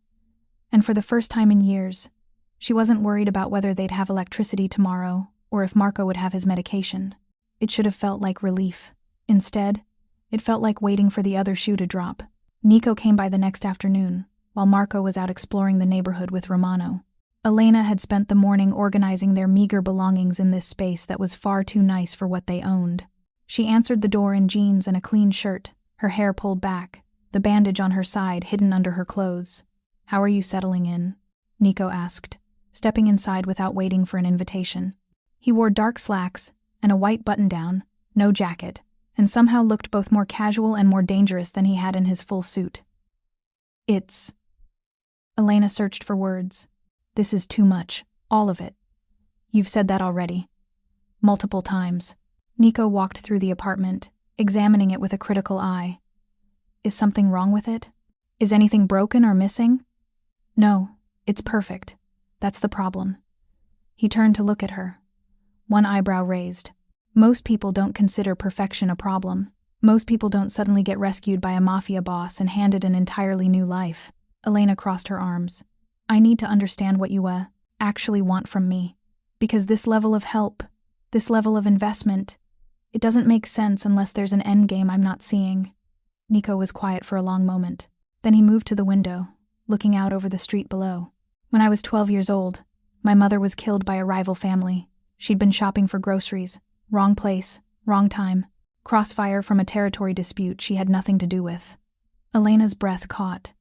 And for the first time in years, she wasn't worried about whether they'd have electricity tomorrow or if Marco would have his medication. It should have felt like relief. Instead, it felt like waiting for the other shoe to drop. Nico came by the next afternoon, while Marco was out exploring the neighborhood with Romano. Elena had spent the morning organizing their meager belongings in this space that was far too nice for what they owned. She answered the door in jeans and a clean shirt, her hair pulled back, the bandage on her side hidden under her clothes. "How are you settling in?" Nico asked, stepping inside without waiting for an invitation. He wore dark slacks and a white button-down, no jacket, and somehow looked both more casual and more dangerous than he had in his full suit. "It's..." Elena searched for words. "This is too much, all of it." "You've said that already. Multiple times." Nico walked through the apartment, examining it with a critical eye. "Is something wrong with it? Is anything broken or missing?" "No, it's perfect. That's the problem." He turned to look at her, one eyebrow raised. Most people don't consider perfection a problem. Most people don't suddenly get rescued by a mafia boss and handed an entirely new life. Elena crossed her arms. "I need to understand what you actually want from me. Because this level of help, this level of investment, it doesn't make sense unless there's an end game I'm not seeing." Nico was quiet for a long moment. Then he moved to the window, looking out over the street below. "When I was 12 years old, my mother was killed by a rival family. She'd been shopping for groceries. Wrong place, wrong time. Crossfire from a territory dispute she had nothing to do with." Elena's breath caught.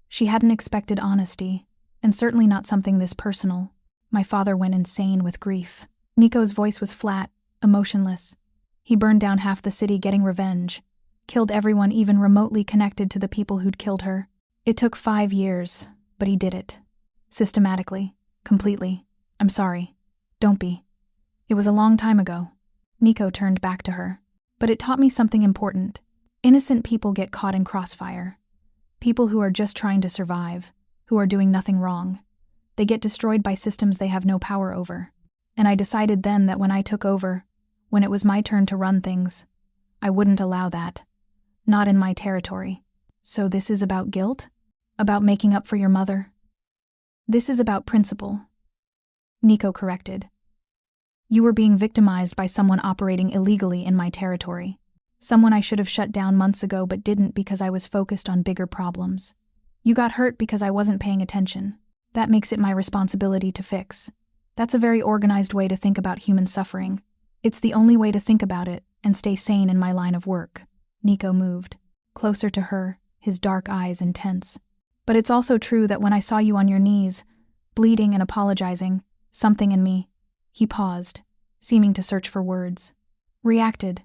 She hadn't expected honesty, and certainly not something this personal. "My father went insane with grief." Nico's voice was flat, emotionless. "He burned down half the city getting revenge. Killed everyone even remotely connected to the people who'd killed her. It took 5 years, but he did it. Systematically, completely. I'm sorry. Don't be. It was a long time ago." Nico turned back to her. "But it taught me something important. Innocent people get caught in crossfire. People who are just trying to survive, who are doing nothing wrong. They get destroyed by systems they have no power over. And I decided then that when I took over, when it was my turn to run things, I wouldn't allow that. Not in my territory. So this is about guilt? About making up for your mother?" "This is about principle," Nico corrected. "You were being victimized by someone operating illegally in my territory. Someone I should have shut down months ago but didn't because I was focused on bigger problems. You got hurt because I wasn't paying attention. That makes it my responsibility to fix. That's a very organized way to think about human suffering. It's the only way to think about it and stay sane in my line of work." Nico moved, closer to her, his dark eyes intense. "But it's also true that when I saw you on your knees, bleeding and apologizing, something in me..." He paused, seeming to search for words. "Reacted.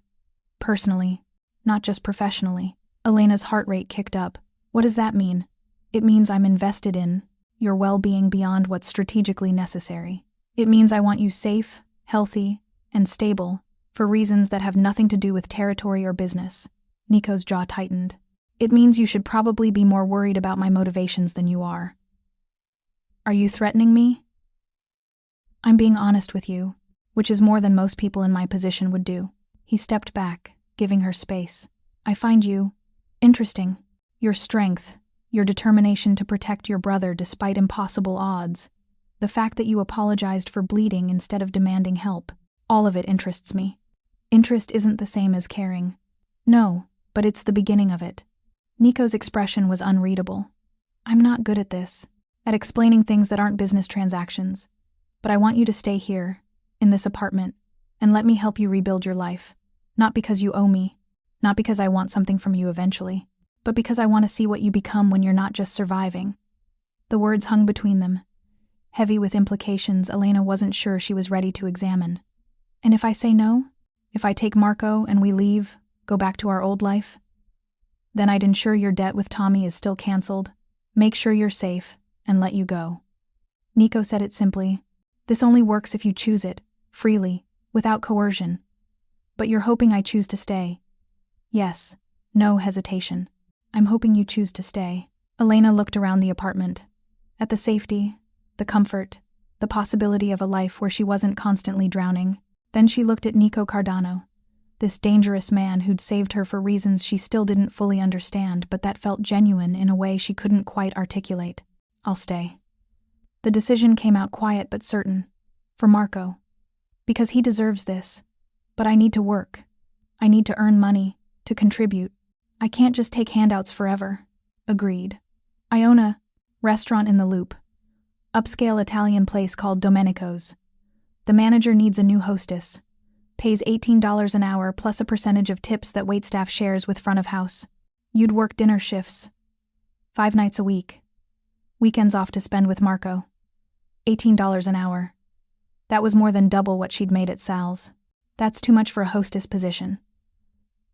Personally, not just professionally." Elena's heart rate kicked up. "What does that mean?" "It means I'm invested in your well-being beyond what's strategically necessary. It means I want you safe, healthy, and stable, for reasons that have nothing to do with territory or business." Nico's jaw tightened. "It means you should probably be more worried about my motivations than you are." "Are you threatening me?" "I'm being honest with you, which is more than most people in my position would do." He stepped back, giving her space. "I find you interesting. Your strength, your determination to protect your brother despite impossible odds, the fact that you apologized for bleeding instead of demanding help, all of it interests me. Interest isn't the same as caring. No, but it's the beginning of it." Nico's expression was unreadable. "I'm not good at this, at explaining things that aren't business transactions. But I want you to stay here, in this apartment, and let me help you rebuild your life. Not because you owe me, not because I want something from you eventually, but because I want to see what you become when you're not just surviving." The words hung between them, heavy with implications Elena wasn't sure she was ready to examine. "And if I say no? If I take Marco and we leave, go back to our old life? Then I'd ensure your debt with Tommy is still canceled, make sure you're safe, and let you go." Nico said it simply. "This only works if you choose it, freely, without coercion. But you're hoping I choose to stay." "Yes, no hesitation." I'm hoping you choose to stay. Elena looked around the apartment. At the safety, the comfort, the possibility of a life where she wasn't constantly drowning. Then she looked at Nico Cardano, this dangerous man who'd saved her for reasons she still didn't fully understand, but that felt genuine in a way she couldn't quite articulate. I'll stay. The decision came out quiet but certain. For Marco. Because he deserves this. But I need to work. I need to earn money, to contribute. I can't just take handouts forever. Agreed. I own a restaurant in the Loop. Upscale Italian place called Domenico's. The manager needs a new hostess. Pays $18 an hour plus a percentage of tips that waitstaff shares with front of house. You'd work dinner shifts. 5 nights a week. Weekends off to spend with Marco. $18 an hour. That was more than double what she'd made at Sal's. That's too much for a hostess position.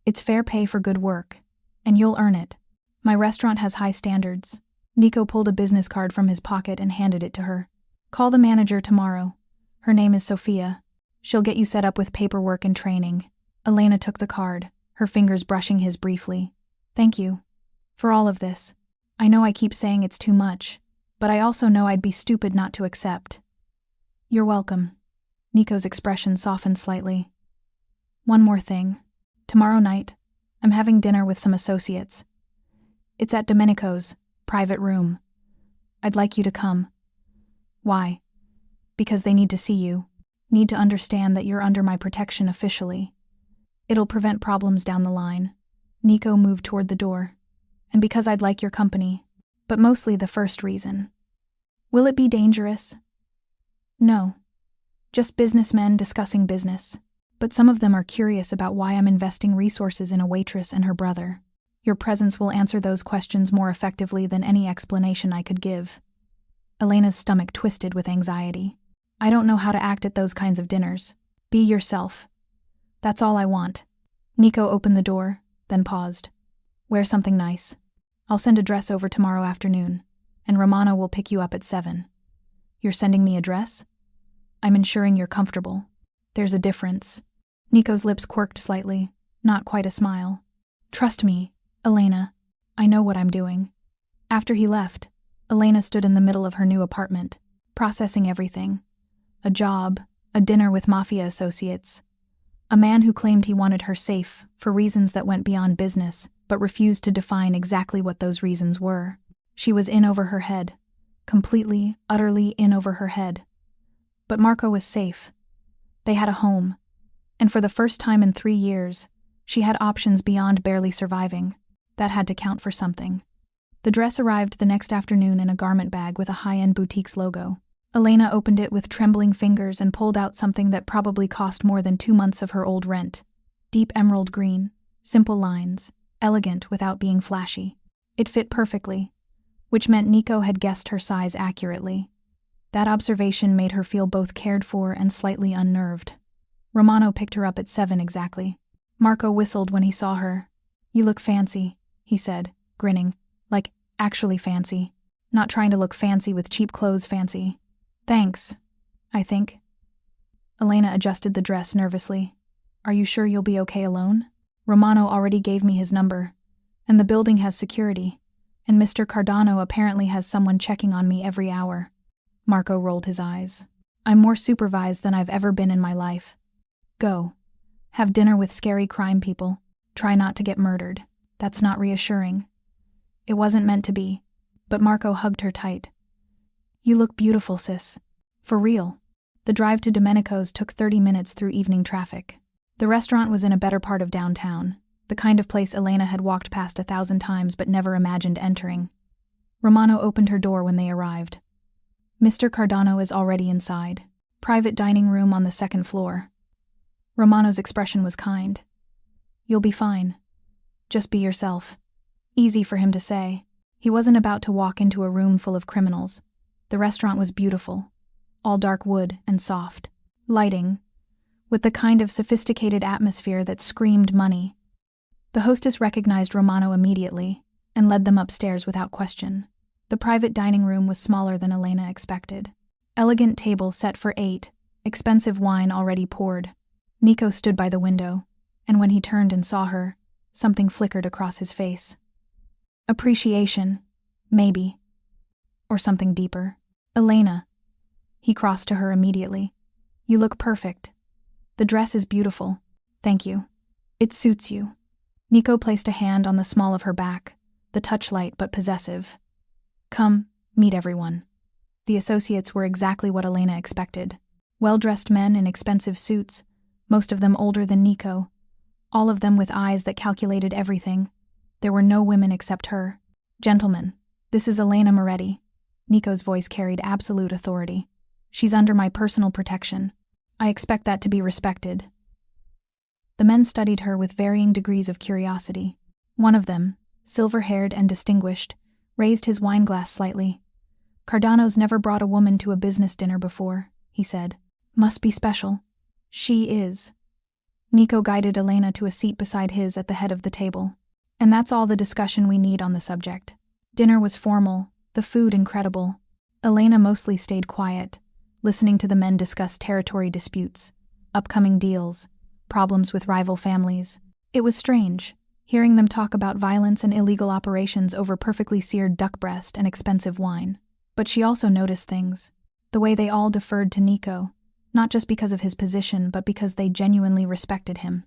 It's fair pay for good work, and you'll earn it. My restaurant has high standards. Nico pulled a business card from his pocket and handed it to her. Call the manager tomorrow. Her name is Sophia. She'll get you set up with paperwork and training. Elena took the card, her fingers brushing his briefly. Thank you. For all of this. I know I keep saying it's too much, but I also know I'd be stupid not to accept. You're welcome. Nico's expression softened slightly. One more thing. Tomorrow night, I'm having dinner with some associates. It's at Domenico's, private room. I'd like you to come. Why? Because they need to see you. Need to understand that you're under my protection officially. It'll prevent problems down the line. Nico moved toward the door. And because I'd like your company. But mostly the first reason. Will it be dangerous? No. Just businessmen discussing business. But some of them are curious about why I'm investing resources in a waitress and her brother. Your presence will answer those questions more effectively than any explanation I could give. Elena's stomach twisted with anxiety. I don't know how to act at those kinds of dinners. Be yourself. That's all I want. Nico opened the door, then paused. Wear something nice. I'll send a dress over tomorrow afternoon, and Romano will pick you up at 7. You're sending me a dress? I'm ensuring you're comfortable. There's a difference. Nico's lips quirked slightly, not quite a smile. Trust me, Elena. I know what I'm doing. After he left, Elena stood in the middle of her new apartment, processing everything. A job, a dinner with Mafia associates. A man who claimed he wanted her safe for reasons that went beyond business, but refused to define exactly what those reasons were. She was in over her head. Completely, utterly in over her head. But Marco was safe. They had a home. And for the first time in 3 years, she had options beyond barely surviving. That had to count for something. The dress arrived the next afternoon in a garment bag with a high-end boutique's logo. Elena opened it with trembling fingers and pulled out something that probably cost more than 2 months of her old rent. Deep emerald green, simple lines, elegant without being flashy. It fit perfectly, which meant Nico had guessed her size accurately. That observation made her feel both cared for and slightly unnerved. Romano picked her up at 7 exactly. Marco whistled when he saw her. You look fancy, he said, grinning. Like, actually fancy. Not trying to look fancy with cheap clothes fancy. Thanks, I think. Elena adjusted the dress nervously. Are you sure you'll be okay alone? Romano already gave me his number. And the building has security. And Mr. Cardano apparently has someone checking on me every hour. Marco rolled his eyes. I'm more supervised than I've ever been in my life. Go. Have dinner with scary crime people. Try not to get murdered. That's not reassuring. It wasn't meant to be. But Marco hugged her tight. You look beautiful, sis. For real. The drive to Domenico's took 30 minutes through evening traffic. The restaurant was in a better part of downtown, the kind of place Elena had walked past 1,000 times but never imagined entering. Romano opened her door when they arrived. Mr. Cardano is already inside. Private dining room on the 2nd floor. Romano's expression was kind. You'll be fine. Just be yourself. Easy for him to say. He wasn't about to walk into a room full of criminals. The restaurant was beautiful. All dark wood and soft. Lighting. With the kind of sophisticated atmosphere that screamed money. The hostess recognized Romano immediately and led them upstairs without question. The private dining room was smaller than Elena expected. Elegant table set for 8, expensive wine already poured. Nico stood by the window, and when he turned and saw her, something flickered across his face. Appreciation. Maybe. Or something deeper. Elena. He crossed to her immediately. You look perfect. The dress is beautiful. Thank you. It suits you. Nico placed a hand on the small of her back, the touch light but possessive. Come, meet everyone. The associates were exactly what Elena expected. Well-dressed men in expensive suits, most of them older than Nico, all of them with eyes that calculated everything. There were no women except her. Gentlemen, this is Elena Moretti. Nico's voice carried absolute authority. She's under my personal protection. I expect that to be respected. The men studied her with varying degrees of curiosity. One of them, silver-haired and distinguished, raised his wineglass slightly. Cardano's never brought a woman to a business dinner before, he said. Must be special. She is. Nico guided Elena to a seat beside his at the head of the table. And that's all the discussion we need on the subject. Dinner was formal, the food incredible. Elena mostly stayed quiet, listening to the men discuss territory disputes, upcoming deals, problems with rival families. It was strange, hearing them talk about violence and illegal operations over perfectly seared duck breast and expensive wine. But she also noticed things. The way they all deferred to Nico, not just because of his position, but because they genuinely respected him.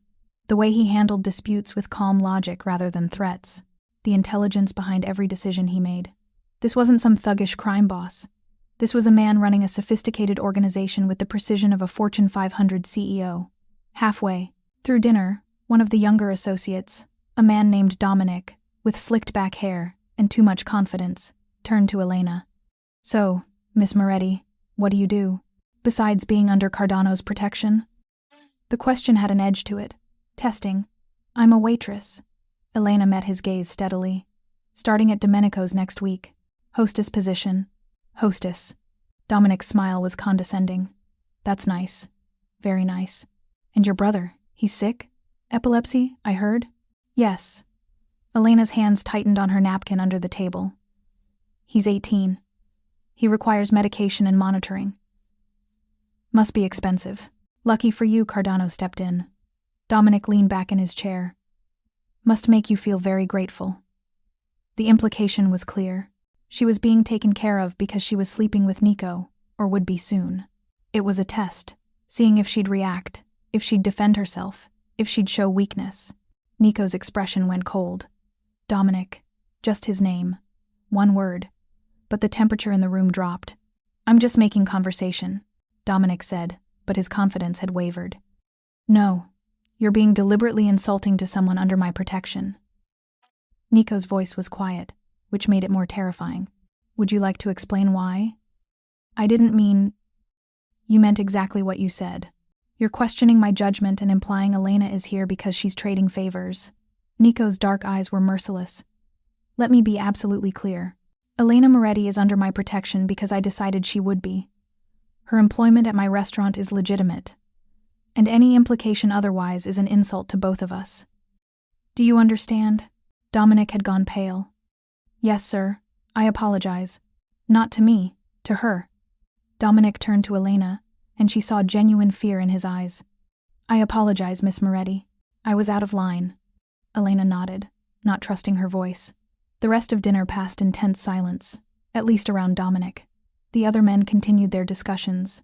The way he handled disputes with calm logic rather than threats. The intelligence behind every decision he made. This wasn't some thuggish crime boss. This was a man running a sophisticated organization with the precision of a Fortune 500 CEO. Halfway through dinner, one of the younger associates, a man named Dominic, with slicked back hair and too much confidence, turned to Elena. So, Miss Moretti, what do you do, besides being under Cardano's protection? The question had an edge to it. Testing. I'm a waitress. Elena met his gaze steadily. Starting at Domenico's next week. Hostess position. Hostess. Dominic's smile was condescending. That's nice. Very nice. And your brother, he's sick? Epilepsy, I heard? Yes. Elena's hands tightened on her napkin under the table. He's 18. He requires medication and monitoring. Must be expensive. Lucky for you, Cardano stepped in. Dominic leaned back in his chair. Must make you feel very grateful. The implication was clear. She was being taken care of because she was sleeping with Nico, or would be soon. It was a test, seeing if she'd react, if she'd defend herself, if she'd show weakness. Nico's expression went cold. Dominic, just his name. One word. But the temperature in the room dropped. I'm just making conversation, Dominic said, but his confidence had wavered. No, you're being deliberately insulting to someone under my protection. Nico's voice was quiet, which made it more terrifying. Would you like to explain why? I didn't mean... You meant exactly what you said. You're questioning my judgment and implying Elena is here because she's trading favors. Nico's dark eyes were merciless. Let me be absolutely clear. Elena Moretti is under my protection because I decided she would be. Her employment at my restaurant is legitimate, and any implication otherwise is an insult to both of us. Do you understand? Dominic had gone pale. Yes, sir. I apologize. Not to me, to her. Dominic turned to Elena, and she saw genuine fear in his eyes. I apologize, Miss Moretti. I was out of line. Elena nodded, not trusting her voice. The rest of dinner passed in tense silence, at least around Dominic. The other men continued their discussions.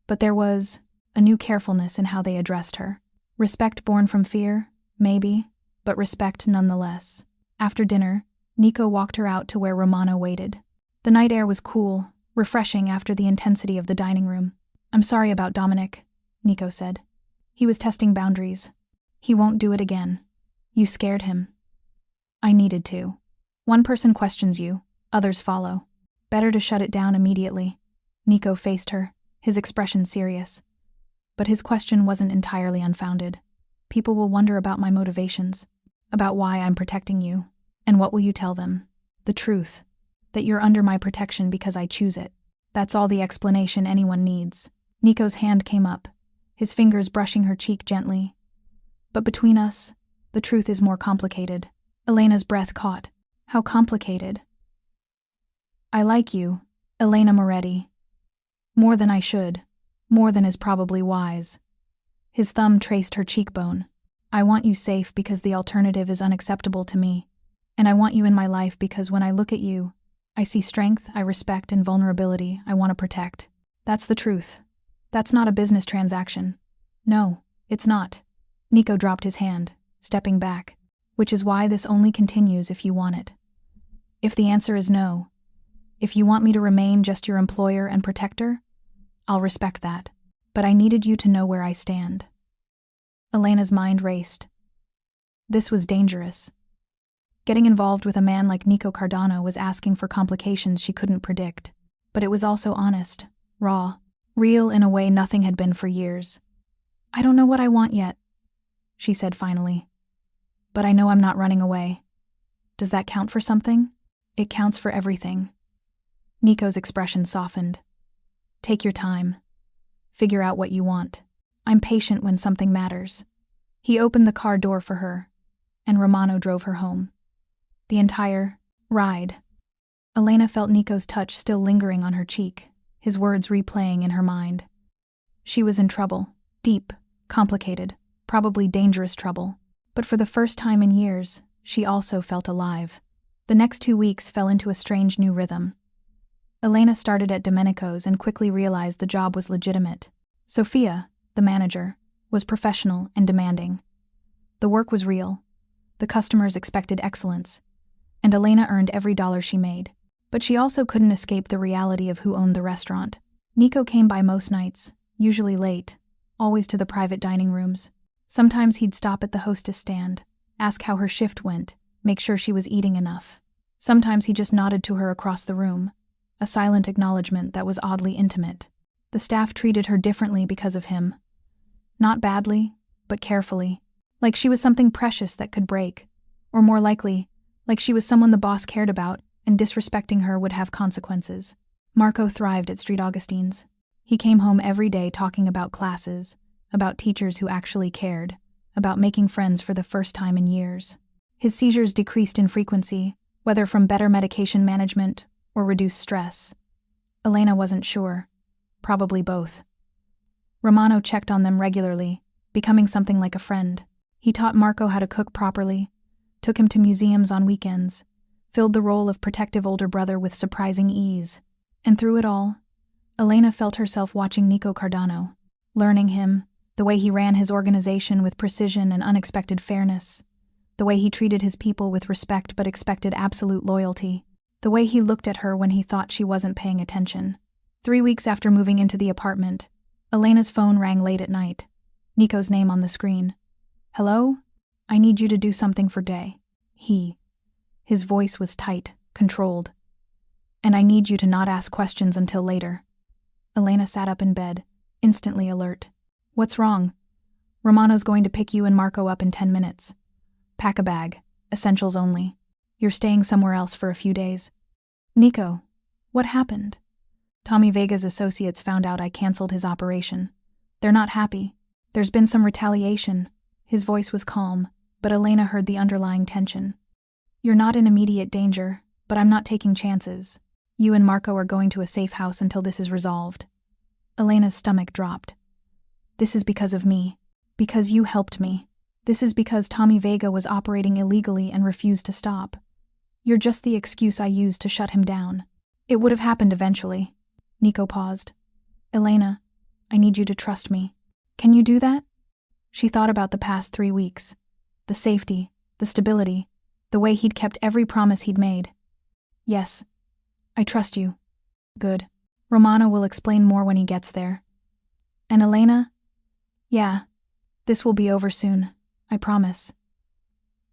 But there was a new carefulness in how they addressed her. Respect born from fear, maybe, but respect nonetheless. After dinner, Nico walked her out to where Romano waited. The night air was cool, refreshing after the intensity of the dining room. I'm sorry about Dominic, Nico said. He was testing boundaries. He won't do it again. You scared him. I needed to. One person questions you, others follow. Better to shut it down immediately. Nico faced her, his expression serious. But his question wasn't entirely unfounded. People will wonder about my motivations, about why I'm protecting you. And what will you tell them? The truth. That you're under my protection because I choose it. That's all the explanation anyone needs. Nico's hand came up, his fingers brushing her cheek gently. But between us, the truth is more complicated. Elena's breath caught. How complicated? I like you, Elena Moretti. More than I should. More than is probably wise. His thumb traced her cheekbone. I want you safe because the alternative is unacceptable to me. And I want you in my life because when I look at you, I see strength, I respect, and vulnerability I want to protect. That's the truth. That's not a business transaction. No, it's not. Nico dropped his hand, stepping back, which is why this only continues if you want it. If the answer is no, if you want me to remain just your employer and protector, I'll respect that. But I needed you to know where I stand. Elena's mind raced. This was dangerous. Getting involved with a man like Nico Cardano was asking for complications she couldn't predict. But it was also honest, raw, real in a way nothing had been for years. I don't know what I want yet, she said finally. But I know I'm not running away. Does that count for something? It counts for everything. Nico's expression softened. Take your time. Figure out what you want. I'm patient when something matters. He opened the car door for her, and Romano drove her home. The entire ride. Elena felt Nico's touch still lingering on her cheek, his words replaying in her mind. She was in trouble. Deep, complicated, probably dangerous trouble. But for the first time in years, she also felt alive. The next 2 weeks fell into a strange new rhythm. Elena started at Domenico's and quickly realized the job was legitimate. Sophia, the manager, was professional and demanding. The work was real. The customers expected excellence. And Elena earned every dollar she made. But she also couldn't escape the reality of who owned the restaurant. Nico came by most nights, usually late, always to the private dining rooms. Sometimes he'd stop at the hostess stand, ask how her shift went, make sure she was eating enough. Sometimes he just nodded to her across the room, a silent acknowledgement that was oddly intimate. The staff treated her differently because of him. Not badly, but carefully, like she was something precious that could break, or more likely, like she was someone the boss cared about, and disrespecting her would have consequences. Marco thrived at Street Augustine's. He came home every day talking about classes, about teachers who actually cared, about making friends for the first time in years. His seizures decreased in frequency, whether from better medication management or reduced stress. Elena wasn't sure. Probably both. Romano checked on them regularly, becoming something like a friend. He taught Marco how to cook properly, took him to museums on weekends, filled the role of protective older brother with surprising ease. And through it all, Elena felt herself watching Nico Cardano, learning him, the way he ran his organization with precision and unexpected fairness, the way he treated his people with respect but expected absolute loyalty, the way he looked at her when he thought she wasn't paying attention. 3 weeks after moving into the apartment, Elena's phone rang late at night. Nico's name on the screen. Hello? I need you to do something for Day. His voice was tight, controlled. And I need you to not ask questions until later. Elena sat up in bed, instantly alert. What's wrong? Romano's going to pick you and Marco up in 10 minutes. Pack a bag, essentials only. You're staying somewhere else for a few days. Nico, what happened? Tommy Vega's associates found out I canceled his operation. They're not happy. There's been some retaliation. His voice was calm, but Elena heard the underlying tension. You're not in immediate danger, but I'm not taking chances. You and Marco are going to a safe house until this is resolved. Elena's stomach dropped. This is because of me. Because you helped me. This is because Tommy Vega was operating illegally and refused to stop. You're just the excuse I used to shut him down. It would have happened eventually. Nico paused. Elena, I need you to trust me. Can you do that? She thought about the past 3 weeks. The safety, the stability, the way he'd kept every promise he'd made. Yes, I trust you. Good. Romano will explain more when he gets there. And Elena? Yeah, this will be over soon, I promise.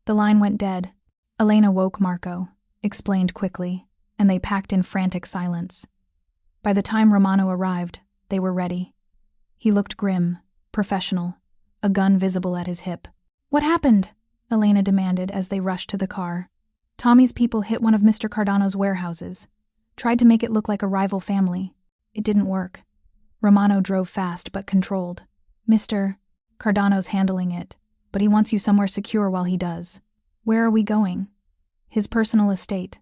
The line went dead. Elena woke Marco, explained quickly, and they packed in frantic silence. By the time Romano arrived, they were ready. He looked grim, professional, a gun visible at his hip. What happened? Elena demanded as they rushed to the car. Tommy's people hit one of Mr. Cardano's warehouses. Tried to make it look like a rival family. It didn't work. Romano drove fast but controlled. Mr. Cardano's handling it, but he wants you somewhere secure while he does. Where are we going? His personal estate.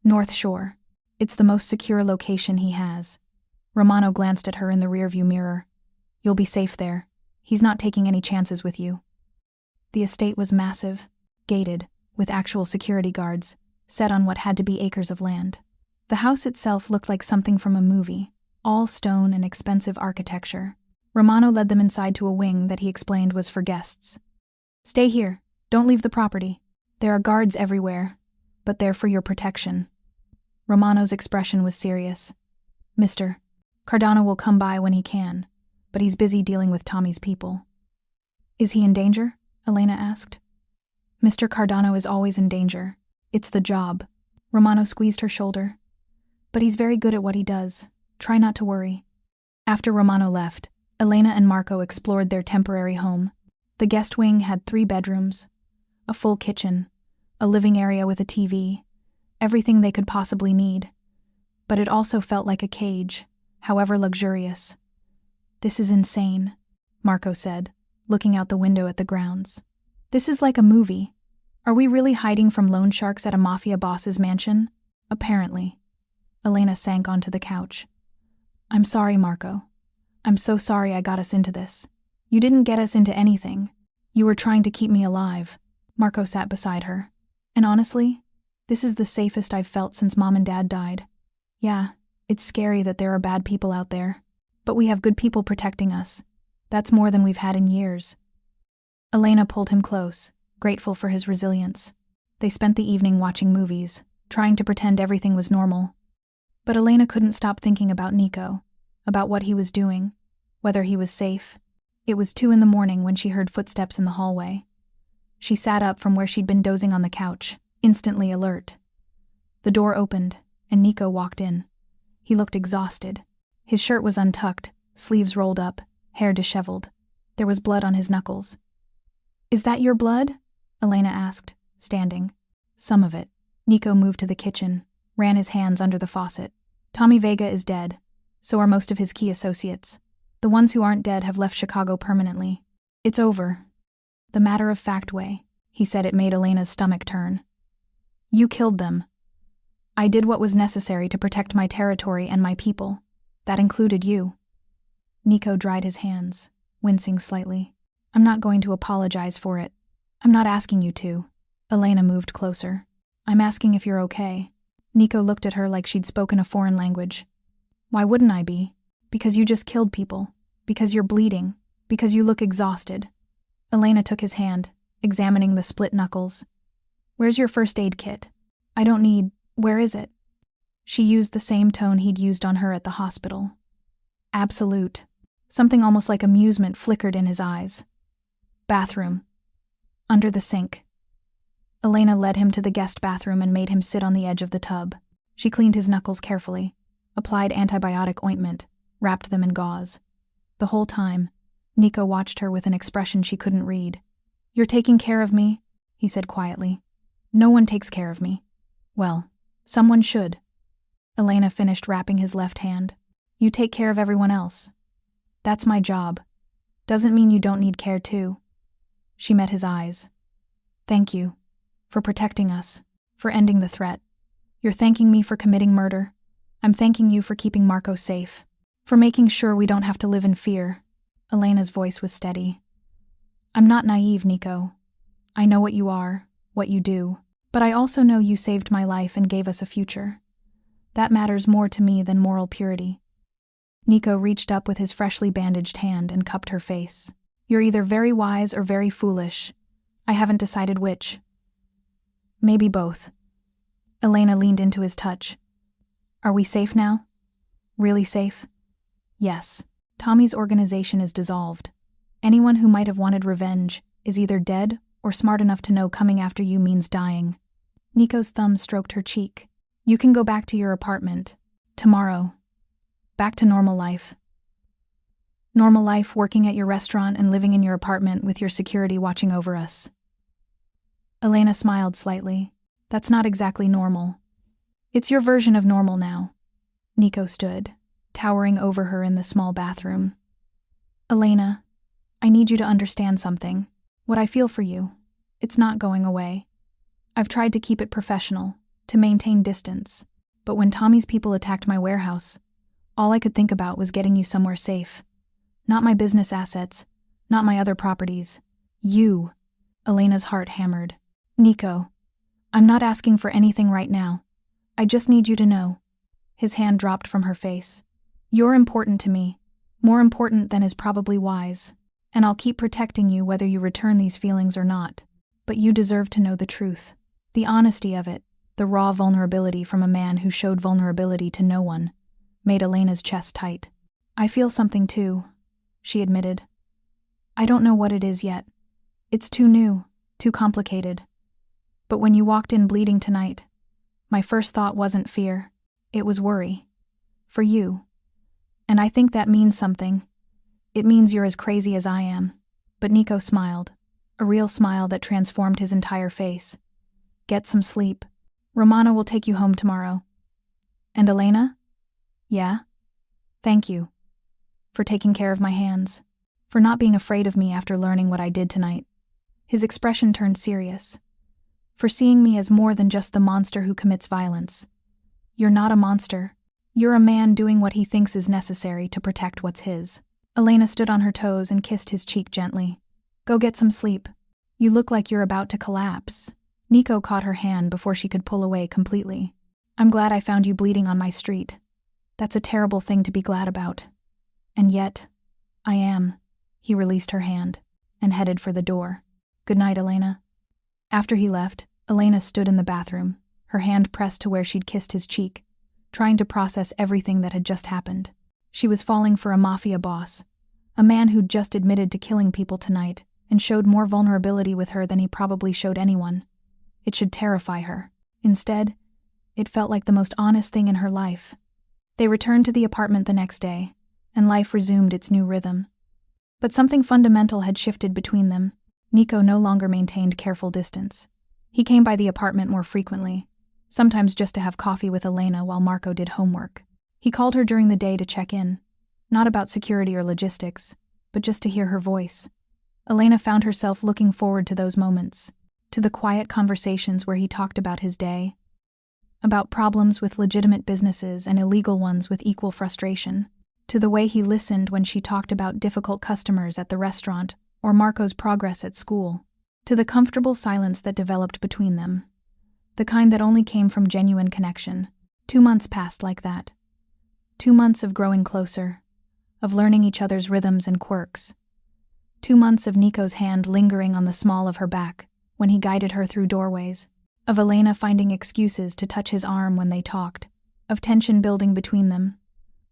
North Shore. It's the most secure location he has. Romano glanced at her in the rearview mirror. You'll be safe there. He's not taking any chances with you. The estate was massive, gated, with actual security guards, set on what had to be acres of land. The house itself looked like something from a movie, all stone and expensive architecture. Romano led them inside to a wing that he explained was for guests. "Stay here. Don't leave the property. There are guards everywhere, but they're for your protection." Romano's expression was serious. "Mr. Cardano will come by when he can, but he's busy dealing with Tommy's people." "Is he in danger?" Elena asked. "Mr. Cardano is always in danger. It's the job." Romano squeezed her shoulder. "But he's very good at what he does. Try not to worry." After Romano left, Elena and Marco explored their temporary home. The guest wing had 3 bedrooms, a full kitchen, a living area with a TV, everything they could possibly need. But it also felt like a cage, however luxurious. "This is insane," Marco said, looking out the window at the grounds. "This is like a movie. Are we really hiding from loan sharks at a mafia boss's mansion?" "Apparently." Elena sank onto the couch. "I'm sorry, Marco. I'm so sorry I got us into this. You didn't get us into anything. You were trying to keep me alive." Marco sat beside her. "And honestly, this is the safest I've felt since Mom and Dad died. Yeah, it's scary that there are bad people out there, but we have good people protecting us. That's more than we've had in years." Elena pulled him close, grateful for his resilience. They spent the evening watching movies, trying to pretend everything was normal. But Elena couldn't stop thinking about Nico, about what he was doing, whether he was safe. It was 2 a.m. when she heard footsteps in the hallway. She sat up from where she'd been dozing on the couch, instantly alert. The door opened, and Nico walked in. He looked exhausted. His shirt was untucked, sleeves rolled up, hair disheveled. There was blood on his knuckles. "Is that your blood?" Elena asked, standing. "Some of it." Nico moved to the kitchen, ran his hands under the faucet. "Tommy Vega is dead. So are most of his key associates. The ones who aren't dead have left Chicago permanently. It's over." "The matter-of-fact way," he said. It made Elena's stomach turn. "You killed them." "I did what was necessary to protect my territory and my people. That included you." Nico dried his hands, wincing slightly. "I'm not going to apologize for it. I'm not asking you to." Elena moved closer. "I'm asking if you're okay." Nico looked at her like she'd spoken a foreign language. "Why wouldn't I be? Because you just killed people. Because you're bleeding. Because you look exhausted." Elena took his hand, examining the split knuckles. "Where's your first aid kit?" "I don't need. Where is it?" She used the same tone he'd used on her at the hospital. Absolute. Something almost like amusement flickered in his eyes. "Bathroom. Under the sink." Elena led him to the guest bathroom and made him sit on the edge of the tub. She cleaned his knuckles carefully, applied antibiotic ointment, wrapped them in gauze. The whole time, Nico watched her with an expression she couldn't read. "You're taking care of me?" he said quietly. "No one takes care of me." "Well, someone should." Elena finished wrapping his left hand. "You take care of everyone else." "That's my job. Doesn't mean you don't need care too." She met his eyes. "Thank you. For protecting us. For ending the threat. You're thanking me for committing murder. I'm thanking you for keeping Marco safe. For making sure we don't have to live in fear." Elena's voice was steady. "I'm not naive, Nico. I know what you are, what you do. But I also know you saved my life and gave us a future. That matters more to me than moral purity." Nico reached up with his freshly bandaged hand and cupped her face. "You're either very wise or very foolish. I haven't decided which." "Maybe both." Elena leaned into his touch. "Are we safe now? Really safe?" "Yes. Tommy's organization is dissolved. Anyone who might have wanted revenge is either dead or smart enough to know coming after you means dying." Nico's thumb stroked her cheek. "You can go back to your apartment. Tomorrow. Back to normal life." "Normal life, working at your restaurant and living in your apartment with your security watching over us." Elena smiled slightly. "That's not exactly normal." "It's your version of normal now." Nico stood, towering over her in the small bathroom. "Elena, I need you to understand something. What I feel for you, it's not going away. I've tried to keep it professional, to maintain distance, but when Tommy's people attacked my warehouse, all I could think about was getting you somewhere safe. Not my business assets, not my other properties. You." Elena's heart hammered. "Nico, I'm not asking for anything right now. I just need you to know. His hand dropped from her face. You're important to me. More important than is probably wise. And I'll keep protecting you whether you return these feelings or not. But you deserve to know the truth. The honesty of it, the raw vulnerability from a man who showed vulnerability to no one, made Elena's chest tight. I feel something too, she admitted. I don't know what it is yet. It's too new, too complicated. But when you walked in bleeding tonight, my first thought wasn't fear, it was worry. For you. And I think that means something. It means you're as crazy as I am. But Nico smiled, a real smile that transformed his entire face. Get some sleep. Romana will take you home tomorrow. And Elena? Yeah? Thank you. For taking care of my hands. For not being afraid of me after learning what I did tonight. His expression turned serious. For seeing me as more than just the monster who commits violence. You're not a monster. You're a man doing what he thinks is necessary to protect what's his. Elena stood on her toes and kissed his cheek gently. Go get some sleep. You look like you're about to collapse. Nico caught her hand before she could pull away completely. I'm glad I found you bleeding on my street. That's a terrible thing to be glad about. And yet, I am. He released her hand and headed for the door. Good night, Elena. After he left, Elena stood in the bathroom, her hand pressed to where she'd kissed his cheek, trying to process everything that had just happened. She was falling for a Mafia boss, a man who'd just admitted to killing people tonight and showed more vulnerability with her than he probably showed anyone. It should terrify her. Instead, it felt like the most honest thing in her life. They returned to the apartment the next day, and life resumed its new rhythm. But something fundamental had shifted between them. Nico no longer maintained careful distance. He came by the apartment more frequently, sometimes just to have coffee with Elena while Marco did homework. He called her during the day to check in, not about security or logistics, but just to hear her voice. Elena found herself looking forward to those moments, to the quiet conversations where he talked about his day, about problems with legitimate businesses and illegal ones with equal frustration, to the way he listened when she talked about difficult customers at the restaurant or Marco's progress at school, to the comfortable silence that developed between them, the kind that only came from genuine connection. 2 months passed like that. 2 months of growing closer, of learning each other's rhythms and quirks. 2 months of Nico's hand lingering on the small of her back when he guided her through doorways, of Elena finding excuses to touch his arm when they talked, of tension building between them,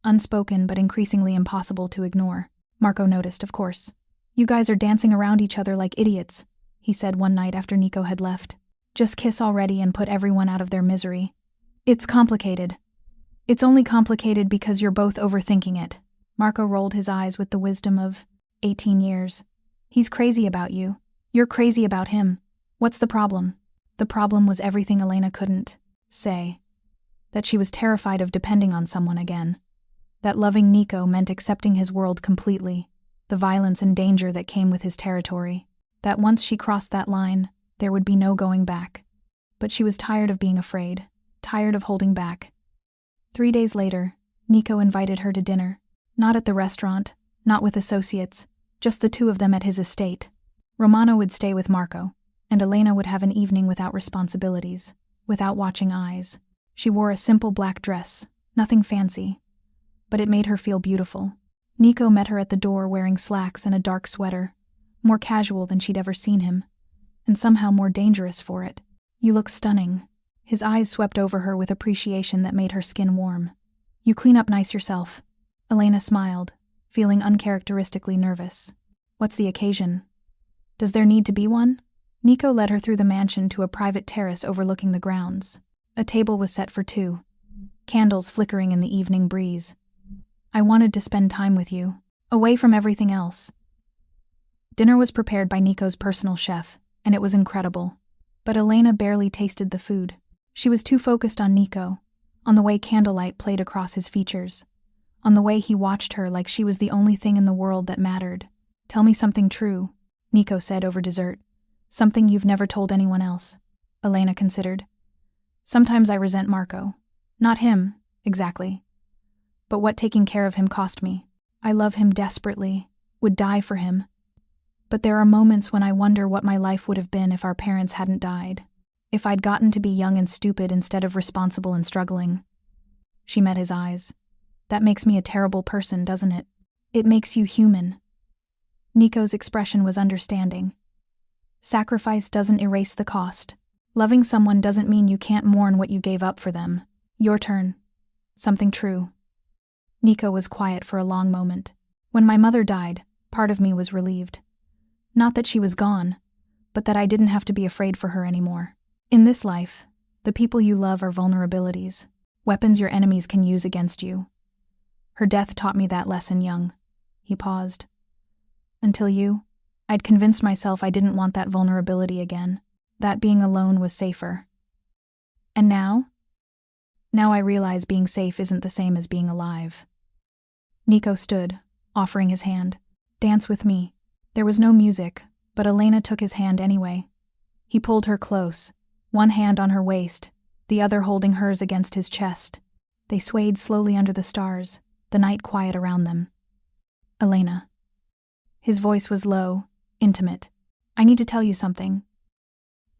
unspoken but increasingly impossible to ignore. Marco noticed, of course. You guys are dancing around each other like idiots, he said one night after Nico had left. Just kiss already and put everyone out of their misery. It's complicated. It's only complicated because you're both overthinking it. Marco rolled his eyes with the wisdom of 18 years. He's crazy about you. You're crazy about him. What's the problem? The problem was everything Elena couldn't say. That she was terrified of depending on someone again. That loving Nico meant accepting his world completely, the violence and danger that came with his territory. That once she crossed that line, there would be no going back. But she was tired of being afraid, tired of holding back. 3 days later, Nico invited her to dinner. Not at the restaurant, not with associates, just the two of them at his estate. Romana would stay with Marco, and Elena would have an evening without responsibilities, without watching eyes. She wore a simple black dress, nothing fancy, but it made her feel beautiful. Nico met her at the door wearing slacks and a dark sweater, more casual than she'd ever seen him, and somehow more dangerous for it. You look stunning. His eyes swept over her with appreciation that made her skin warm. You clean up nice yourself. Elena smiled, feeling uncharacteristically nervous. What's the occasion? Does there need to be one? Nico led her through the mansion to a private terrace overlooking the grounds. A table was set for 2, candles flickering in the evening breeze. I wanted to spend time with you, away from everything else. Dinner was prepared by Nico's personal chef, and it was incredible. But Elena barely tasted the food. She was too focused on Nico, on the way candlelight played across his features, on the way he watched her like she was the only thing in the world that mattered. Tell me something true, Nico said over dessert. Something you've never told anyone else. Elena considered. Sometimes I resent Marco. Not him, exactly. But what taking care of him cost me. I love him desperately, would die for him. But there are moments when I wonder what my life would have been if our parents hadn't died. If I'd gotten to be young and stupid instead of responsible and struggling. She met his eyes. That makes me a terrible person, doesn't it? It makes you human. Nico's expression was understanding. Sacrifice doesn't erase the cost. Loving someone doesn't mean you can't mourn what you gave up for them. Your turn. Something true. Nico was quiet for a long moment. When my mother died, part of me was relieved. Not that she was gone, but that I didn't have to be afraid for her anymore. In this life, the people you love are vulnerabilities, weapons your enemies can use against you. Her death taught me that lesson young. He paused. Until you, I'd convinced myself I didn't want that vulnerability again, that being alone was safer. And now? Now I realize being safe isn't the same as being alive. Nico stood, offering his hand. Dance with me. There was no music, but Elena took his hand anyway. He pulled her close, one hand on her waist, the other holding hers against his chest. They swayed slowly under the stars, the night quiet around them. Elena. His voice was low, intimate. I need to tell you something.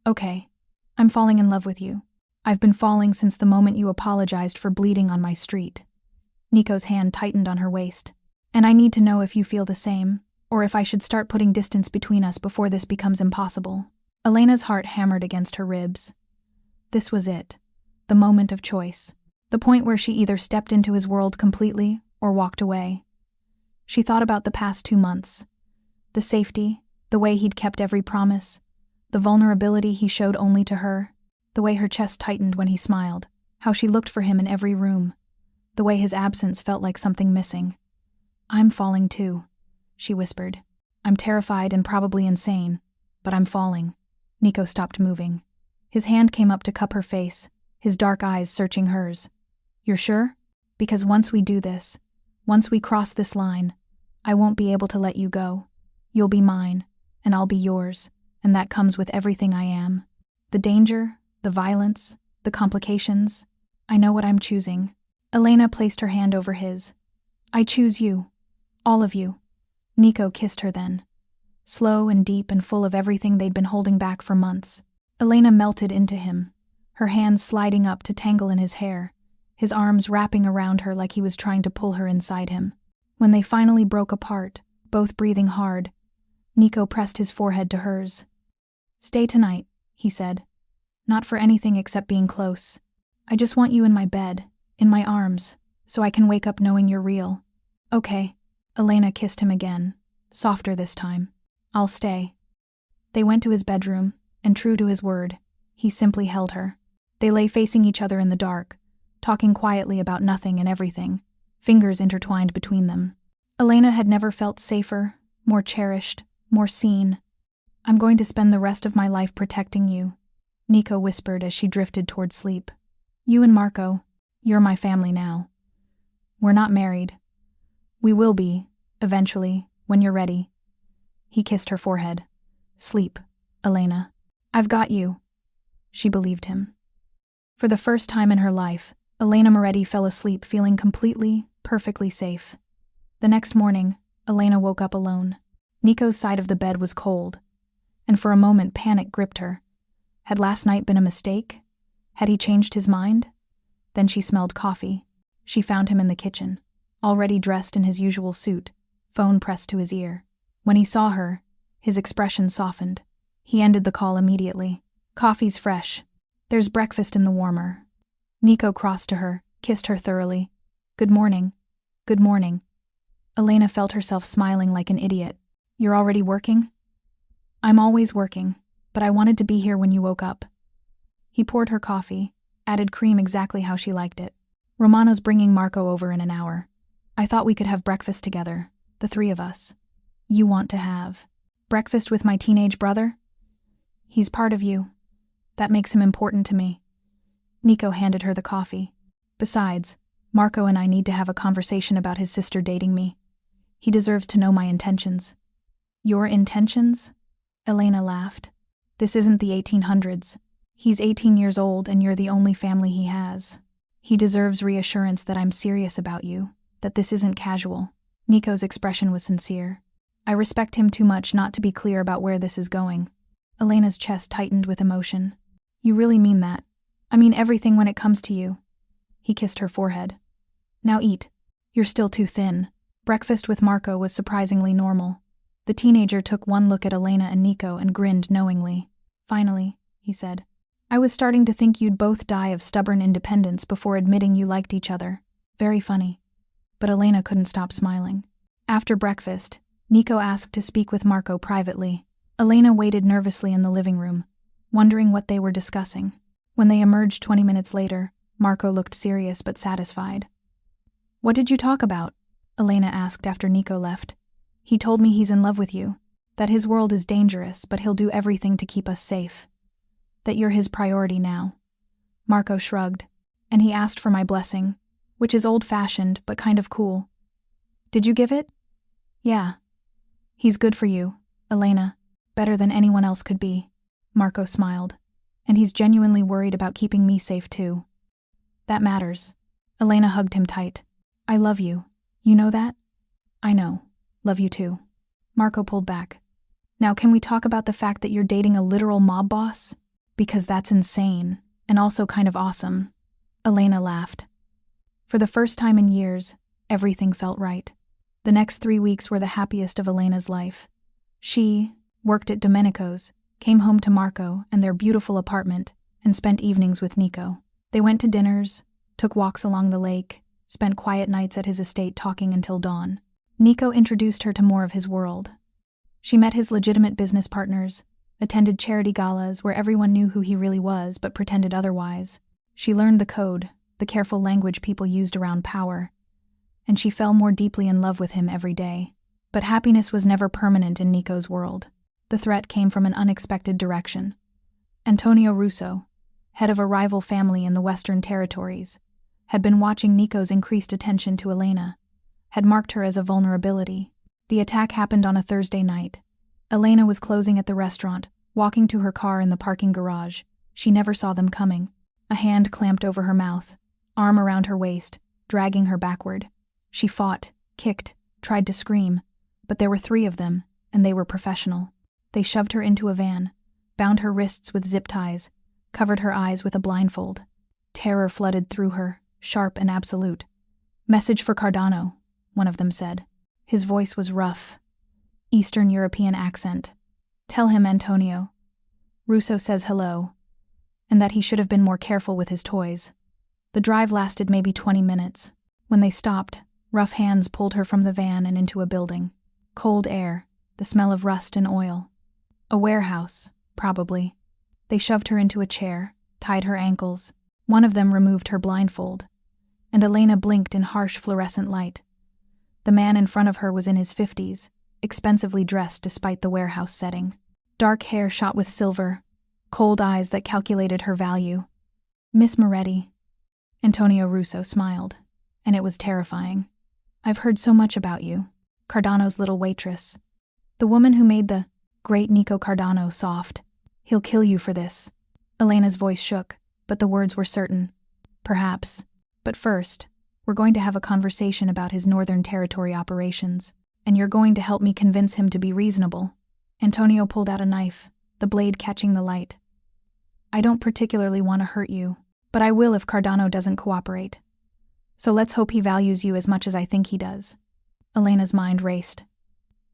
Okay. I'm falling in love with you. I've been falling since the moment you apologized for bleeding on my street. Nico's hand tightened on her waist. And I need to know if you feel the same, or if I should start putting distance between us before this becomes impossible. Elena's heart hammered against her ribs. This was it. The moment of choice. The point where she either stepped into his world completely or walked away. She thought about the past 2 months. The safety, the way he'd kept every promise, the vulnerability he showed only to her, the way her chest tightened when he smiled, how she looked for him in every room, the way his absence felt like something missing. I'm falling too, she whispered. I'm terrified and probably insane, but I'm falling. Nico stopped moving. His hand came up to cup her face, his dark eyes searching hers. You're sure? Because once we do this, once we cross this line, I won't be able to let you go. You'll be mine, and I'll be yours, and that comes with everything I am. The danger, the violence, the complications. I know what I'm choosing. Elena placed her hand over his. I choose you. All of you. Nico kissed her then. Slow and deep and full of everything they'd been holding back for months. Elena melted into him, her hands sliding up to tangle in his hair, his arms wrapping around her like he was trying to pull her inside him. When they finally broke apart, both breathing hard, Nico pressed his forehead to hers. Stay tonight, he said. Not for anything except being close. I just want you in my bed, in my arms, so I can wake up knowing you're real. Okay. Elena kissed him again, softer this time. I'll stay. They went to his bedroom, and true to his word, he simply held her. They lay facing each other in the dark, talking quietly about nothing and everything, fingers intertwined between them. Elena had never felt safer, more cherished, more seen. I'm going to spend the rest of my life protecting you, Nico whispered as she drifted toward sleep. You and Marco, you're my family now. We're not married. We will be, eventually, when you're ready. He kissed her forehead. Sleep, Elena. I've got you. She believed him. For the first time in her life, Elena Moretti fell asleep feeling completely, perfectly safe. The next morning, Elena woke up alone. Nico's side of the bed was cold, and for a moment panic gripped her. Had last night been a mistake? Had he changed his mind? Then she smelled coffee. She found him in the kitchen, already dressed in his usual suit, phone pressed to his ear. When he saw her, his expression softened. He ended the call immediately. Coffee's fresh. There's breakfast in the warmer. Nico crossed to her, kissed her thoroughly. Good morning. Good morning. Elena felt herself smiling like an idiot. You're already working? I'm always working, but I wanted to be here when you woke up. He poured her coffee, added cream exactly how she liked it. Romano's bringing Marco over in an hour. I thought we could have breakfast together, the 3 of us. You want to have breakfast with my teenage brother? He's part of you. That makes him important to me. Nico handed her the coffee. Besides, Marco and I need to have a conversation about his sister dating me. He deserves to know my intentions. Your intentions? Elena laughed. This isn't the 1800s. He's 18 years old and you're the only family he has. He deserves reassurance that I'm serious about you, that this isn't casual. Nico's expression was sincere. I respect him too much not to be clear about where this is going. Elena's chest tightened with emotion. You really mean that? I mean everything when it comes to you. He kissed her forehead. Now eat. You're still too thin. Breakfast with Marco was surprisingly normal. The teenager took one look at Elena and Nico and grinned knowingly. Finally, he said. I was starting to think you'd both die of stubborn independence before admitting you liked each other. Very funny. But Elena couldn't stop smiling. After breakfast, Nico asked to speak with Marco privately. Elena waited nervously in the living room, wondering what they were discussing. When they emerged 20 minutes later, Marco looked serious but satisfied. What did you talk about? Elena asked after Nico left. He told me he's in love with you, that his world is dangerous, but he'll do everything to keep us safe. That you're his priority now. Marco shrugged, and he asked for my blessing, which is old-fashioned but kind of cool. Did you give it? Yeah. He's good for you, Elena, better than anyone else could be. Marco smiled, and he's genuinely worried about keeping me safe too. That matters. Elena hugged him tight. I love you. You know that? I know. Love you too. Marco pulled back. Now can we talk about the fact that you're dating a literal mob boss? Because that's insane, and also kind of awesome. Elena laughed. For the first time in years, everything felt right. The next 3 weeks were the happiest of Elena's life. She worked at Domenico's, came home to Marco and their beautiful apartment, and spent evenings with Nico. They went to dinners, took walks along the lake, spent quiet nights at his estate talking until dawn. Nico introduced her to more of his world. She met his legitimate business partners, attended charity galas where everyone knew who he really was but pretended otherwise. She learned the code, the careful language people used around power, and she fell more deeply in love with him every day. But happiness was never permanent in Nico's world. The threat came from an unexpected direction. Antonio Russo, head of a rival family in the Western Territories, had been watching Nico's increased attention to Elena, had marked her as a vulnerability. The attack happened on a Thursday night. Elena was closing at the restaurant, walking to her car in the parking garage. She never saw them coming. A hand clamped over her mouth, arm around her waist, dragging her backward. She fought, kicked, tried to scream, but there were 3 of them, and they were professional. They shoved her into a van, bound her wrists with zip ties, covered her eyes with a blindfold. Terror flooded through her, sharp and absolute. Message for Cardano, one of them said. His voice was rough, Eastern European accent. Tell him, Antonio. Russo says hello, and that he should have been more careful with his toys. The drive lasted maybe 20 minutes. When they stopped, rough hands pulled her from the van and into a building. Cold air, the smell of rust and oil. A warehouse, probably. They shoved her into a chair, tied her ankles. One of them removed her blindfold, and Elena blinked in harsh fluorescent light. The man in front of her was in his 50s, expensively dressed despite the warehouse setting. Dark hair shot with silver, cold eyes that calculated her value. Miss Moretti. Antonio Russo smiled, and it was terrifying. I've heard so much about you. Cardano's little waitress. The woman who made the great Nico Cardano soft. He'll kill you for this. Elena's voice shook, but the words were certain. Perhaps. But first, we're going to have a conversation about his Northern Territory operations, and you're going to help me convince him to be reasonable. Antonio pulled out a knife, the blade catching the light. I don't particularly want to hurt you, but I will if Cardano doesn't cooperate. So let's hope he values you as much as I think he does. Elena's mind raced.